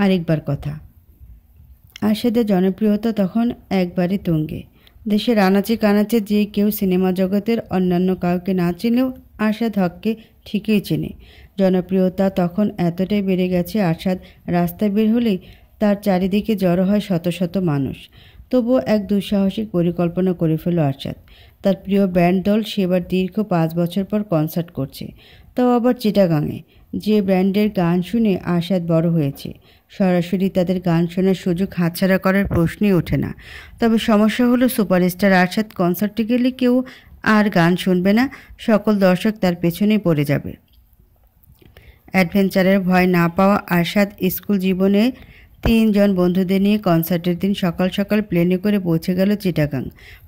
আরেকবার কথা, আরশাদের জনপ্রিয়তা তখন একবারে তুঙ্গে। দেশের আনাচে কানাচে যে কেউ সিনেমা জগতের অন্যান্য কাউকে না চিনলেও আরশাদ হককে ঠিকই চেনে। জনপ্রিয়তা তখন এতটাই বেড়ে গেছে, আরশাদ রাস্তায় বের হলেই তার চারিদিকে জড়ো হয় শত শত মানুষ। তবুও এক দুঃসাহসিক পরিকল্পনা করে ফেলল আরশাদ। তার প্রিয় ব্যান্ড দল সেবার দীর্ঘ 5 বছর পর কনসার্ট করছে, তাও আবার চিটাগাংয়ে। যে ব্যান্ডের গান শুনে আরশাদ বড় হয়েছে, সরাসরি তাদের গান শোনার সুযোগ হাতছাড়া করার প্রশ্নই ওঠে না। তবে সমস্যা হলো সুপারস্টার আরশাদ কনসার্টে গেলে কেউ আর গান শুনবে না, সকল দর্শক তার পেছনেই পড়ে যাবে। অ্যাডভেঞ্চারের ভয় না পাওয়া আরশাদ স্কুল জীবনে 3 জন বন্ধুদের নিয়ে কনসার্টের দিন সকাল সকাল প্লেনে করে পৌঁছে গেল চিটাগাং।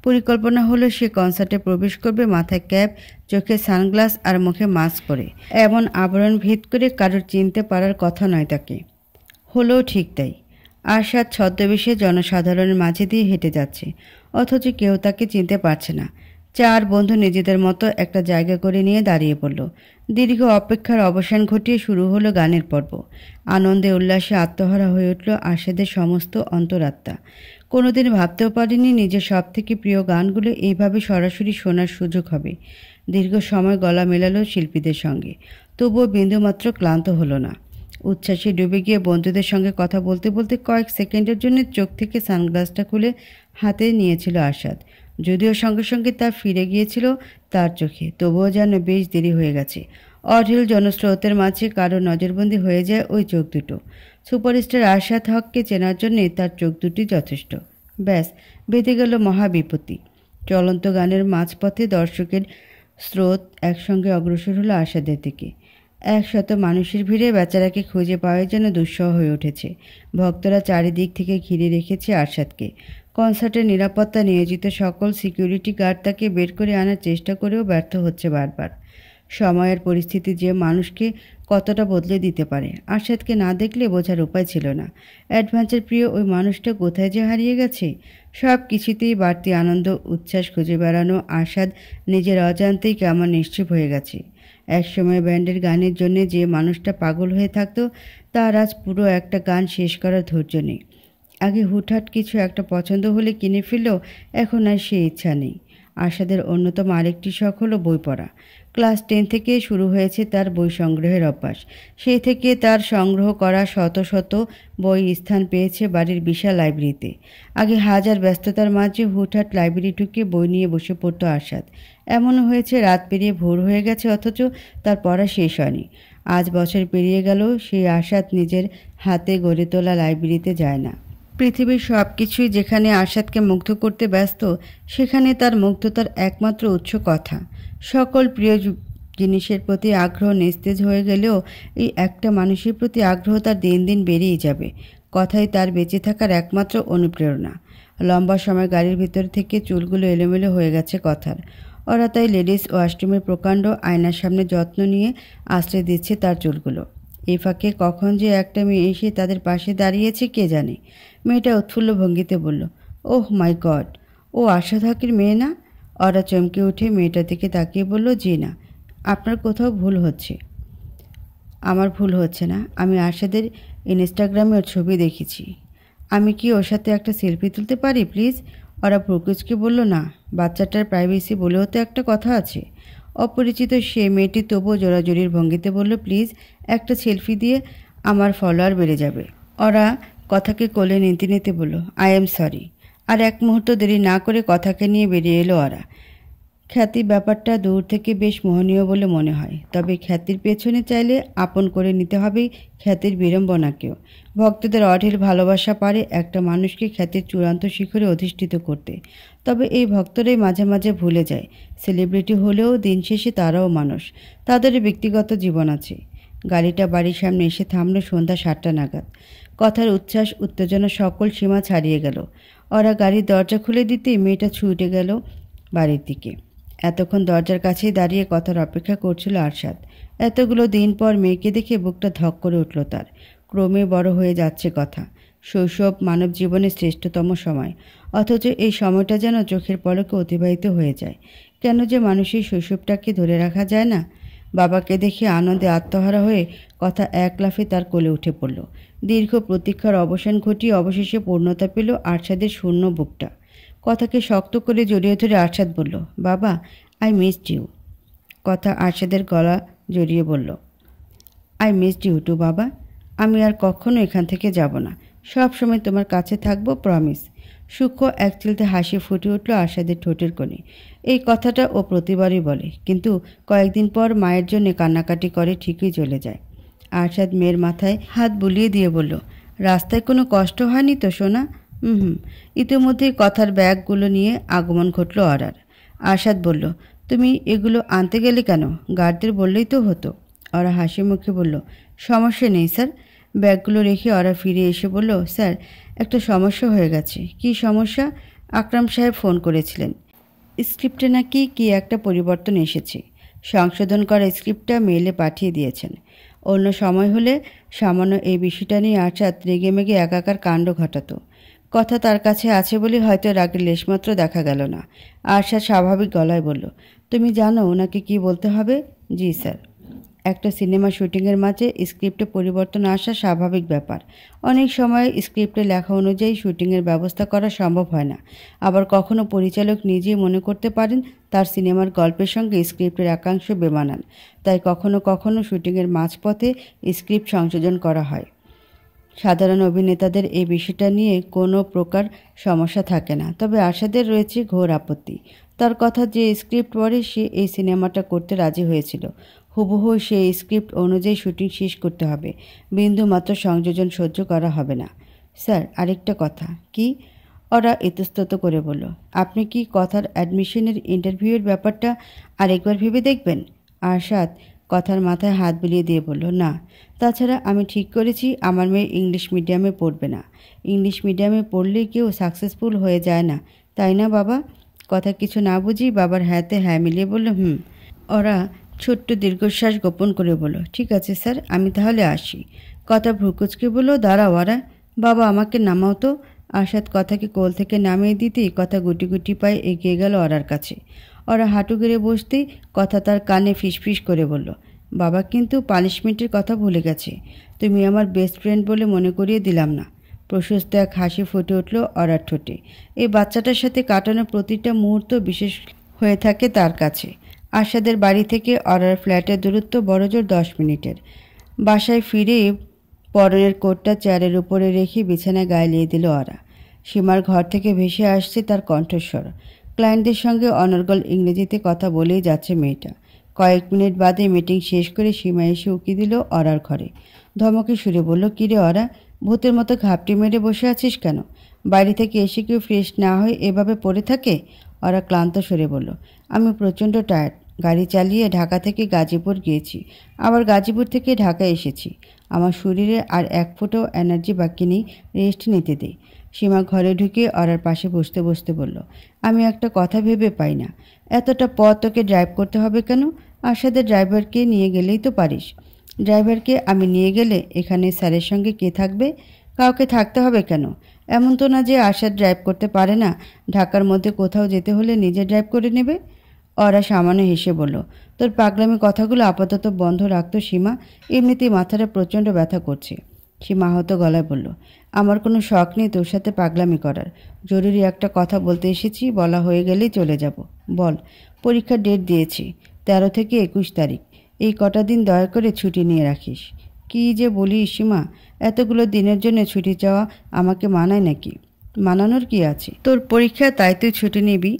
পরিকল্পনা হলো সে কনসার্টে প্রবেশ করবে মাথায় ক্যাপ, চোখে সানগ্লাস আর মুখে মাস্ক পরে। এমন আবরণ ভেদ করে কারোর চিনতে পারার কথা নয় তাকে। হলোও ঠিক তাই। আরশাদ ছদ্মবেশে জনসাধারণের মাঝে দিয়ে হেঁটে যাচ্ছে, অথচ কেউ তাকে চিনতে পারছে না। চার বন্ধু নিজেদের মতো একটা জায়গা করে নিয়ে দাঁড়িয়ে পড়ল। দীর্ঘ অপেক্ষার অবসান ঘটিয়ে শুরু হলো গানের পর্ব। আনন্দে উল্লাসে আত্মহারা হয়ে উঠল আশাদের সমস্ত অন্তরাত্মা। কোনোদিন ভাবতেও পারিনি নিজের সব থেকে প্রিয় গানগুলো এইভাবে সরাসরি শোনার সুযোগ হবে। দীর্ঘ সময় গলা মেলালো শিল্পীদের সঙ্গে, তবুও বিন্দুমাত্র ক্লান্ত হলো না। উচ্ছ্বাসে ডুবে গিয়ে বন্ধুদের সঙ্গে কথা বলতে বলতে কয়েক সেকেন্ডের জন্য চোখ থেকে সানগ্লাসটা খুলে হাতে নিয়েছিল আশাদ। যদিও সঙ্গে সঙ্গে তা ফিরে গিয়েছিল তার চোখে, তবুও যেন বেশ দেরি হয়ে গেছে। অঢেল জনস্রোতের মাঝে কারো নজরবন্দি হয়ে যায় ওই চোখ দুটো। সুপারস্টার আরশাদ হককে চেনার জন্যে তার চোখ দুটি যথেষ্ট। ব্যাস, বেঁধে গেল মহাবিপত্তি। চলন্ত গানের মাঝপথে দর্শকের স্রোত একসঙ্গে অগ্রসর হলো আরশাদের দিকে। 100 মানুষের ভিড়ে বেচারাকে খুঁজে পাওয়া যেন দুঃসহ হয়ে উঠেছে। ভক্তরা চারিদিক থেকে ঘিরে রেখেছে আরশাদকে। কনসার্টের নিরাপত্তা নিয়োজিত সকল সিকিউরিটি গার্ড তাকে বের করে আনার চেষ্টা করেও ব্যর্থ হচ্ছে বারবার। সময়ের পরিস্থিতি যে মানুষকে কতটা বদলে দিতে পারে, আরশাদকে না দেখলে বোঝার উপায় ছিল না। অ্যাডভেঞ্চার প্রিয় ওই মানুষটা কোথায় যে হারিয়ে গেছে। সব কিছুতেই বাড়তি আনন্দ উচ্ছ্বাস খুঁজে বেড়ানো আরশাদ নিজের অজান্তেই কেমন নিশ্চুপ হয়ে গেছে। একসময় ব্যান্ডের গানের জন্য যে মানুষটা পাগল হয়ে থাকতো, তার আজ পুরো একটা গান শেষ করার ধৈর্য নেই। আগে হুটহাট কিছু একটা পছন্দ হলে কিনে ফেললেও এখন আর সে ইচ্ছা নেই। আরশাদের অন্যতম আরেকটি শখ হলো বই পড়া। ক্লাস 10 থেকে শুরু হয়েছে তার বই সংগ্রহের অভ্যাস। সেই থেকে তার সংগ্রহ করা শত শত বই স্থান পেয়েছে বাড়ির বিশাল লাইব্রেরিতে। আগে হাজার ব্যস্ততার মাঝে হুটহাট লাইব্রেরি ঢুকে বই নিয়ে বসে পড়তো আরশাদ। এমনও হয়েছে রাত পেরিয়ে ভোর হয়ে গেছে অথচ তার পড়া শেষ হয়নি। আজ বছর পেরিয়ে গেল সেই আরশাদ নিজের হাতে গড়ে তোলা লাইব্রেরিতে যায় না। পৃথিবীর সব কিছুই যেখানে আরশাদকে মুগ্ধ করতে ব্যস্ত, সেখানে তার মুগ্ধতার একমাত্র উৎস কথা। সকল প্রিয় জিনিসের প্রতি আগ্রহ নিস্তেজ হয়ে গেলেও এই একটা মানুষের প্রতি আগ্রহ তার দিন দিন বেড়েই যাবে। কথাই তার বেঁচে থাকার একমাত্র অনুপ্রেরণা। লম্বা সময় গাড়ির ভিতর থেকে চুলগুলো এলোমেলো হয়ে গেছে কথার। ওরা তাই লেডিস ওয়াশরুমের প্রকাণ্ড আয়নার সামনে যত্ন নিয়ে আশ্রয় দিচ্ছে তার চুলগুলো। এই ফাঁকে কখন যে একটা মেয়ে এসে তাদের পাশে দাঁড়িয়েছে কে জানে। মেয়েটা উৎফুল্ল ভঙ্গিতে বলল, ওহ মাই গড, ও আরশাদ হকের মেয়ে না? ওরা চমকে উঠে মেয়েটার দিকে তাকিয়ে বলল, জি না, আপনার কোথাও ভুল হচ্ছে। আমার ভুল হচ্ছে না, আমি আরশাদের ইনস্টাগ্রামে ওর ছবি দেখেছি। আমি কি ওর সাথে একটা সেলফি তুলতে পারি প্লিজ? ওরা প্রকুচকে বলল, না, বাচ্চাটার প্রাইভেসি বলেও তো একটা কথা আছে। অপরিচিত সে মেয়েটি তবুও জোরাজুরির ভঙ্গিতে বলল, প্লিজ একটা সেলফি দিয়ে আমার ফলোয়ার বেড়ে যাবে। ওরা কথাকে কোলে নিতে নিতে বলল, আই এম সরি। আর এক মুহূর্ত দেরি না করে কথাকে নিয়ে বেরিয়ে এলো ওরা। খ্যাতি ব্যাপারটা দূর থেকে বেশ মোহনীয় বলে মনে হয়, তবে খ্যাতির পেছনে চাইলে আপন করে নিতে হবে খ্যাতির বিড়ম্বনাকেও। ভক্তদের অঢেল ভালোবাসা পারে একটা মানুষকে খ্যাতির চূড়ান্ত শিখরে অধিষ্ঠিত করতে। তবে এই ভক্তরাই মাঝে মাঝে ভুলে যায়, সেলিব্রিটি হলেও দিন শেষে তারাও মানুষ, তাদের ব্যক্তিগত জীবন আছে। গাড়িটা বাড়ির সামনে এসে থামল সন্ধ্যা 7টা নাগাদ। কথার উচ্ছ্বাস উত্তেজনা সকল সীমা ছাড়িয়ে গেল। ওরা গাড়ির দরজা খুলে দিতেই মেয়েটা ছুটে গেল বাড়ির দিকে। এতক্ষণ দরজার কাছেই দাঁড়িয়ে কথার অপেক্ষা করছিল আরশাদ। এতগুলো দিন পর মেয়েকে দেখে বুকটা ধক করে উঠল তার। ক্রমে বড় হয়ে যাচ্ছে কথা। শৈশব মানব জীবনের শ্রেষ্ঠতম সময়, অথচ এই সময়টা যেন চোখের পলকে অতিবাহিত হয়ে যায়। কেন যে মানুষের শৈশবটাকে ধরে রাখা যায় না? বাবাকে দেখে আনন্দে আত্মহারা হয়ে কথা এক লাফে তার কোলে উঠে পড়ল। দীর্ঘ প্রতীক্ষার অবসান ঘটিয়ে অবশেষে পূর্ণতা পেল আরশাদের শূন্য বুকটা। কথাকে শক্ত করে জড়িয়ে ধরে আরশাদ বলল, বাবা, আই মিসড ইউ। কথা আরশাদের গলা জড়িয়ে বলল, আই মিসড ইউ টু বাবা। আমি আর কখনো এখান থেকে যাব না, সব সময় তোমার কাছে থাকবো, প্রমিস। সূক্ষ্ম এক চিলতে হাসি ফুটে উঠল আরশাদের ঠোঁটের কোণে। এই কথাটা ও প্রতিবারই বলে, কিন্তু কয়েকদিন পর মায়ের জন্য কান্নাকাটি করে ঠিকই চলে যায়। আরশাদ মেয়ের মাথায় হাত বুলিয়ে দিয়ে বলল, রাস্তায় কোনো কষ্ট হয়নি তো সোনা? ইতিমধ্যেই কথার ব্যাগগুলো নিয়ে আগমন ঘটল অরার। আরশাদ বলল, তুমি এগুলো আনতে গেলে কেন? গার্ডদের বললেই তো হতো। ওরা হাসি মুখে বলল, সমস্যা নেই স্যার। ব্যাগগুলো রেখে ওরা ফিরে এসে বলল, স্যার, একটা সমস্যা হয়ে গেছে। কি সমস্যা? আকরাম সাহেব ফোন করেছিলেন। স্ক্রিপ্টে নাকি কি একটা পরিবর্তন এসেছে। সংশোধন করা স্ক্রিপ্টটা মেইলে পাঠিয়ে দিয়েছেন। অন্য সময় হলে সামান্য এই বিষয়টা নিয়ে আরশাদ রেগেমেগে একাকার কাণ্ড ঘটাতো। কথা তার কাছে আছে বলে হয়তো রাগের লেশমাত্র দেখা গেল না। আরশাদ স্বাভাবিক গলায় বলল, তুমি জানো ওনাকে কি বলতে হবে? জি স্যার। একটা সিনেমা শুটিংয়ের মাঝে স্ক্রিপ্টে পরিবর্তন আসা স্বাভাবিক ব্যাপার। অনেক সময় স্ক্রিপ্টে লেখা অনুযায়ী শুটিংয়ের ব্যবস্থা করা সম্ভব হয় না। আবার কখনো পরিচালক নিজেই মনে করতে পারেন তার সিনেমার গল্পের সঙ্গে স্ক্রিপ্টের একাংশ বেমানান, তাই কখনো কখনো শুটিংয়ের মাঝপথে স্ক্রিপ্ট সংযোজন করা হয়। সাধারণ অভিনেতাদের এই বিষয়টা নিয়ে কোনো প্রকার সমস্যা থাকে না, তবে আরশাদের রয়েছে ঘোর আপত্তি। তার কথা, যে স্ক্রিপ্ট পড়ে সে এই সিনেমাটা করতে রাজি হয়েছিল, হুবহু সেই স্ক্রিপ্ট অনুযায়ী শুটিং শেষ করতে হবে, বিন্দুমাত্র সংযোজন সহ্য করা হবে না। স্যার, আরেকটা কথা। কি? ওরা ইতস্তত করে বলল, আপনি কি কথার অ্যাডমিশনের ইন্টারভিউয়ের ব্যাপারটা আরেকবার ভেবে দেখবেন? আরশাদ কথার মাথায় হাত বুলিয়ে দিয়ে বলল, না, তাছাড়া আমি ঠিক করেছি আমার মেয়ে ইংলিশ মিডিয়ামে পড়বে না। ইংলিশ মিডিয়ামে পড়লে কেউ সাকসেসফুল হয়ে যায় না, তাই না বাবা? কথা কিছু না বুঝি বাবার হ্যাঁতে হ্যাঁ মিলিয়ে বলল, হুম। ওরা ছোট্ট দীর্ঘশ্বাস গোপন করে বলল, ঠিক আছে স্যার, আমি তাহলে আসি। কথা ভ্রুকুচকে বলল, দাঁড়াও ওরা, বাবা আমাকে নামাও তো। আরশাদ কথাকে কোল থেকে নামিয়ে দিতেই কথা গুটি গুটি পায়ে এগিয়ে গেল ওরার কাছে। ওরা হাঁটু গেড়ে বসতেই কথা তার কানে ফিসফিস করে বলল, বাবা কিন্তু পানিশমেন্টের কথা ভুলে গেছে। তুমি আমার বেস্ট ফ্রেন্ড বলে মনে করিয়ে দিলাম না। প্রশস্ত এক হাসি ফুটে উঠল ওরার ঠোঁটে। এই বাচ্চাটার সাথে কাটানো প্রতিটা মুহূর্ত বিশেষ হয়ে থাকে তার কাছে। আরশাদের বাড়ি থেকে ওরার ফ্ল্যাটের দূরত্ব বড়জোর 10 মিনিটের। বাসায় ফিরে পরনের কোটটা চেয়ারের উপরে রেখে বিছানায় গায়ে দিল ওরা। সীমার ঘর থেকে ভেসে আসছে তার কণ্ঠস্বর। ক্লায়েন্টদের সঙ্গে অনর্গল ইংরেজিতে কথা বলেই যাচ্ছে মেয়েটা। কয়েক মিনিট বাদে মিটিং শেষ করে সীমা এসে উকি দিল ওরার ঘরে। ধমকে সুরে বলল, কিরে ওরা, ভূতের মতো ঘাপটি মেরে বসে আছিস কেন? বাড়ি থেকে এসে কেউ ফ্রেশ না হয়ে এভাবে পড়ে থাকে? ওরা ক্লান্ত সরে বলল, আমি প্রচণ্ড টায়ার্ড। গাড়ি চালিয়ে ঢাকা থেকে গাজীপুর গিয়েছি, আবার গাজীপুর থেকে ঢাকা এসেছি। আমার শরীরে আর এক ফোঁটাও এনার্জি বাকি নেই, রেস্ট নিতে দে। সীমা ঘরে ঢুকে ওরার পাশে বসতে বসতে বলল, আমি একটা কথা ভেবে পাই না, এতটা পথ তোকে ড্রাইভ করতে হবে কেন? আরশাদের ড্রাইভারকে নিয়ে গেলেই তো পারিস। ড্রাইভারকে আমি নিয়ে গেলে এখানে স্যারের সঙ্গে কে থাকবে? কাউকে থাকতে হবে কেন? এমন তো না যে আরশাদ ড্রাইভ করতে পারে না, ঢাকার মধ্যে কোথাও যেতে হলে নিজে ড্রাইভ করে নেবে। ওরা সামান্য হেসে বলল, তোর পাগলামি কথাগুলো আপাতত বন্ধ রাখতো সীমা, এমনিতেই মাথাটা প্রচণ্ড ব্যথা করছে। সীমা আহত গলায় বলল, আমার কোনো শখ নেই তোর সাথে পাগলামি করার। জরুরি একটা কথা বলতে এসেছি, বলা হয়ে গেলেই চলে যাব। বল। পরীক্ষার ডেট দিয়েছি 13 থেকে 21 তারিখ। এই কটা দিন দয়া করে ছুটি নিয়ে রাখিস। কী যে বলিস সীমা, এতগুলো দিনের জন্য ছুটি চাওয়া আমাকে মানায় নাকি? মানানোর কি আছে? তোর পরীক্ষা, তাই তুই ছুটি নিবি?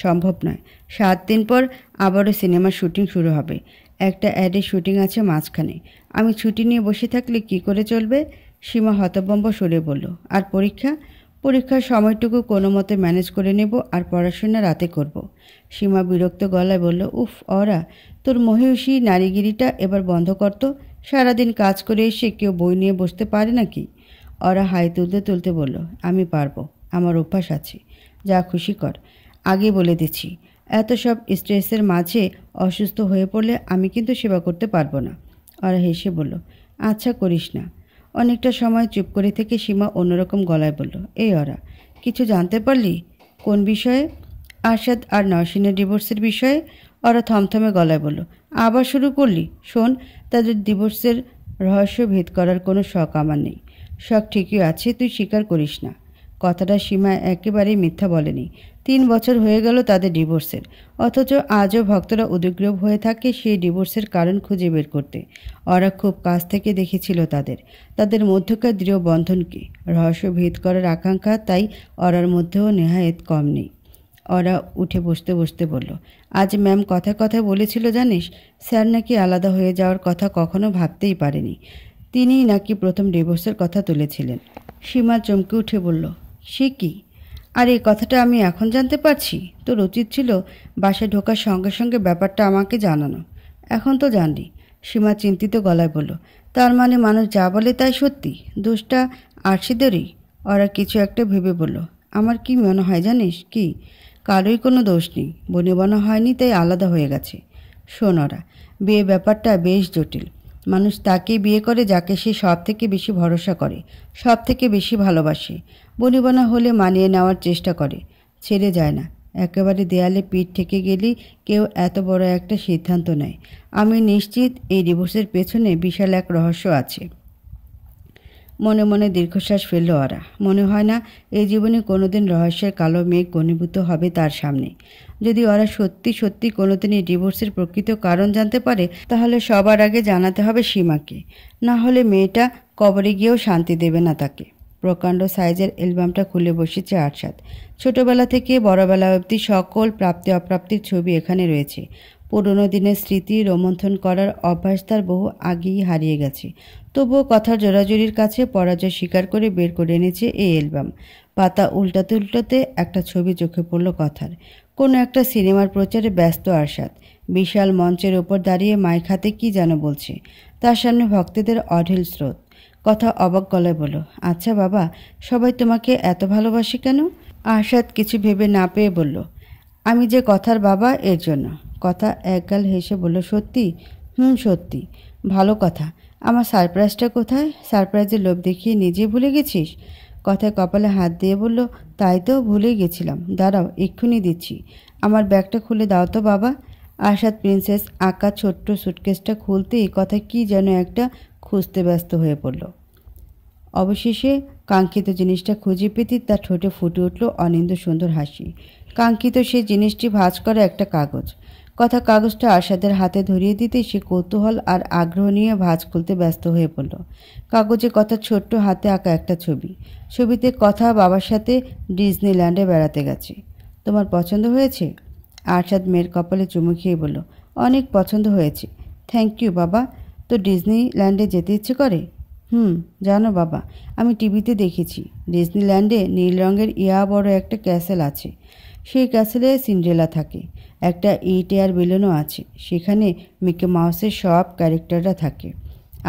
সম্ভব নয়। 7 দিন পর আবারও সিনেমার শুটিং শুরু হবে। একটা অ্যাডের শুটিং আছে মাঝখানে। আমি ছুটি নিয়ে বসে থাকলে কি করে চলবে? সীমা হতভম্ব সরে বলল, আর পরীক্ষা? পরীক্ষার সময়টুকু কোনো মতে ম্যানেজ করে নেব, আর পড়াশোনা রাতে করব। সীমা বিরক্ত গলায় বলল, উফ ওরা, তোর মহিষী নারীগিরিটা এবার বন্ধ করতো। সারাদিন কাজ করে এসে কেউ বই নিয়ে বসতে পারে নাকি? ওরা হাই তুলতে তুলতে বলল, আমি পারবো, আমার অভ্যাস আছে, যা খুশি কর। আগে বলে দিচ্ছি, এত সব স্ট্রেসের মাঝে অসুস্থ হয়ে পড়লে আমি কিন্তু সেবা করতে পারবো না। ওরা হেসে বলল, আচ্ছা করিস না। অনেকটা সময় চুপ করে থেকে সীমা অন্যরকম গলায় বলল, এই ওরা, কিছু জানতে পারলি? কোন বিষয়ে? আরশাদ আর নওশিনের ডিভোর্সের বিষয়ে। ওরা থমথমে গলায় বলল, আবার শুরু করলি? শোন, তাদের ডিভোর্সের রহস্য ভেদ করার কোনো শখ আমার নেই। শখ ঠিকই আছে, তুই স্বীকার করিস না। কথাটা সীমা একেবারেই মিথ্যা বলেনি। 3 বছর হয়ে গেল তাদের ডিভোর্সের, অথচ আজও ভক্তরা উদ্গ্রীব হয়ে থাকে সেই ডিভোর্সের কারণ খুঁজে বের করতে। ওরা খুব কাছ থেকে দেখেছিল তাদের মধ্যকার দৃঢ় বন্ধনকে, রহস্য ভেদ করার আকাঙ্ক্ষা তাই ওরার মধ্যেও নেহায়েত কম নেই। ওরা উঠে বসতে বসতে বলল, আজ ম্যাম কথায় কথায় বলেছিল জানিস, স্যার নাকি আলাদা হয়ে যাওয়ার কথা কখনো ভাবতেই পারেনি। তিনিই নাকি প্রথম ডিভোর্সের কথা তুলেছিলেন। সীমা চমকে উঠে বলল, সে কি? আর এই কথাটা আমি এখন জানতে পারছি? তোর উচিত ছিল বাসায় ঢোকার সঙ্গে সঙ্গে ব্যাপারটা আমাকে জানানো। এখন তো জানলি। সীমা চিন্তিত গলায় বলল, তার মানে মানুষ যা বলে তাই সত্যি? দোষটা আরশিদেরই? ওরা কিছু একটা ভেবে বলল, আমার কি মনে হয় জানিস কি, কারোই কোনো দোষ নেই, বনিবনা হয়নি তাই আলাদা হয়ে গেছে। শোন ওরা, বিয়ে ব্যাপারটা বেশ জটিল। মানুষ তাকেই বিয়ে করে যাকে সে সব থেকে বেশি ভরসা করে, সব থেকে বেশি ভালোবাসে। বনিবনা হলে মানিয়ে নেওয়ার চেষ্টা করে, ছেড়ে যায় না। একেবারে দেয়ালে পিঠ ঠেকে গেলেই কেউ এত বড় একটা সিদ্ধান্ত নেয়। আমি নিশ্চিত এই ডিভোর্সের পেছনে বিশাল এক রহস্য আছে। মনে মনে দীর্ঘশ্বাস ফেলল ওরা। মনে হয় না এই জীবনে কোনোদিন রহস্যের কালো মেঘ ঘনীভূত হবে তার সামনে। যদি ওরা সত্যি সত্যি কোনোদিন এই ডিভোর্সের প্রকৃত কারণ জানতে পারে, তাহলে সবার আগে জানাতে হবে সীমাকে। না হলে মেয়েটা কবরে গিয়েও শান্তি দেবে না তাকে। প্রকাণ্ড সাইজের অ্যালবামটা খুলে বসেছে আরশাদ। ছোটবেলা থেকে বড়বেলা অবধি সকল প্রাপ্তি অপ্রাপ্তির ছবি এখানে রয়েছে। পুরনো দিনের স্মৃতি রোমন্থন করার অভ্যাস তার বহু আগেই হারিয়ে গেছে। তবুও কথার জোরাজুরির কাছে পরাজয় স্বীকার করে বের করে এনেছে এই অ্যালবাম। পাতা উল্টাতে উল্টাতে একটা ছবি চোখে পড়ল কথার। কোনো একটা সিনেমার প্রচারে ব্যস্ত আরশাদ। বিশাল মঞ্চের ওপর দাঁড়িয়ে মাইক হাতে কী যেন বলছে। তার সামনে ভক্তদের অঢেল স্রোত। কথা অবাক গলায় বলল, আচ্ছা বাবা, সবাই তোমাকে এত ভালোবাসে কেন? আরশাদ কিছু ভেবে না পেয়ে বলল, আমি যে কথার বাবা এর জন্য। কথা একগাল হেসে বলল, সত্যি? সত্যি। ভালো কথা। আমার সারপ্রাইজটা কোথায়? সারপ্রাইজের লোভ দেখিয়ে নিজে ভুলে গেছিস? কথায় কপালে হাত দিয়ে বলল, তাই তো ভুলেই গেছিলাম। দাঁড়াও, এক্ষুনি দিচ্ছি। আমার ব্যাগটা খুলে দাও তো বাবা। আরশাদ প্রিন্সেস আঁকা ছোট্ট সুটকেসটা খুলতেই কথা কি যেন একটা খুঁজতে ব্যস্ত হয়ে পড়ল। অবশেষে কাঙ্ক্ষিত জিনিসটা খুঁজে পেতে তার ঠোঁটে ফুটে উঠল অনিন্দ সুন্দর হাসি। কাঙ্ক্ষিত সেই জিনিসটি ভাঁজ করা একটা কাগজ। কথা কাগজটা আরশাদের হাতে ধরিয়ে দিতেই সে কৌতূহল আর আগ্রহ নিয়ে ভাঁজ খুলতে ব্যস্ত হয়ে পড়ল। কাগজে কথা ছোট্ট হাতে আঁকা একটা ছবি। ছবিতে কথা বাবার সাথে ডিজনিল্যান্ডে বেড়াতে গেছে। তোমার পছন্দ হয়েছে? আরশাদ মেয়ের কপালে চুমু খেয়ে বলল, অনেক পছন্দ হয়েছে। থ্যাংক ইউ বাবা। তো ডিজনিল্যান্ডে যেতে ইচ্ছে করে? জানো বাবা, আমি টিভিতে দেখেছি ডিজনিল্যান্ডে নীল রঙের বড় একটা ক্যাসেল আছে। সেই ক্যাসেলে সিন্ড্রেলা থাকে। একটা এয়ার বেলুনও আছে। সেখানে মিকি মাউসের সব ক্যারেক্টাররা থাকে।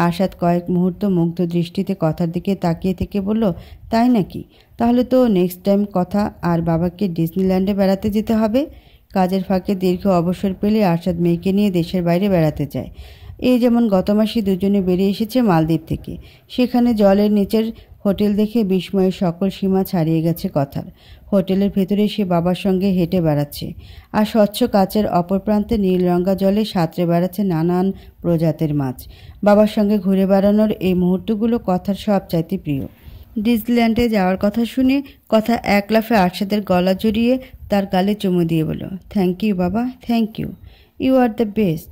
আরশাদ কয়েক মুহূর্ত মুগ্ধ দৃষ্টিতে কথার দিকে তাকিয়ে থেকে বলল, তাই নাকি? তাহলে তো নেক্সট টাইম কথা আর বাবাকে ডিজনিল্যান্ডে বেড়াতে যেতে হবে। কাজের ফাঁকে দীর্ঘ অবসর পেলে আরশাদ মেয়েকে নিয়ে দেশের বাইরে বেড়াতে যায়। এই যেমন গত মাসে দুজনে বেরিয়ে এসেছে মালদ্বীপ থেকে। সেখানে জলের নিচের হোটেল দেখে বিস্ময়ের সকল সীমা ছাড়িয়ে গেছে কথার। হোটেলের ভেতরে সে বাবার সঙ্গে হেঁটে বেড়াচ্ছে, আর স্বচ্ছ কাচের অপর প্রান্তে নীলরঙা জলে সাঁতরে বেড়াচ্ছে নানান প্রজাতির মাছ। বাবার সঙ্গে ঘুরে বেড়ানোর এই মুহূর্তগুলো কথার সবচাইতে প্রিয়। ডিজনিল্যান্ডে যাওয়ার কথা শুনে কথা এক লাফে আরশাদের গলা জড়িয়ে তার গালে চুমু দিয়ে বলল, থ্যাংক ইউ বাবা, thank you. You are the best.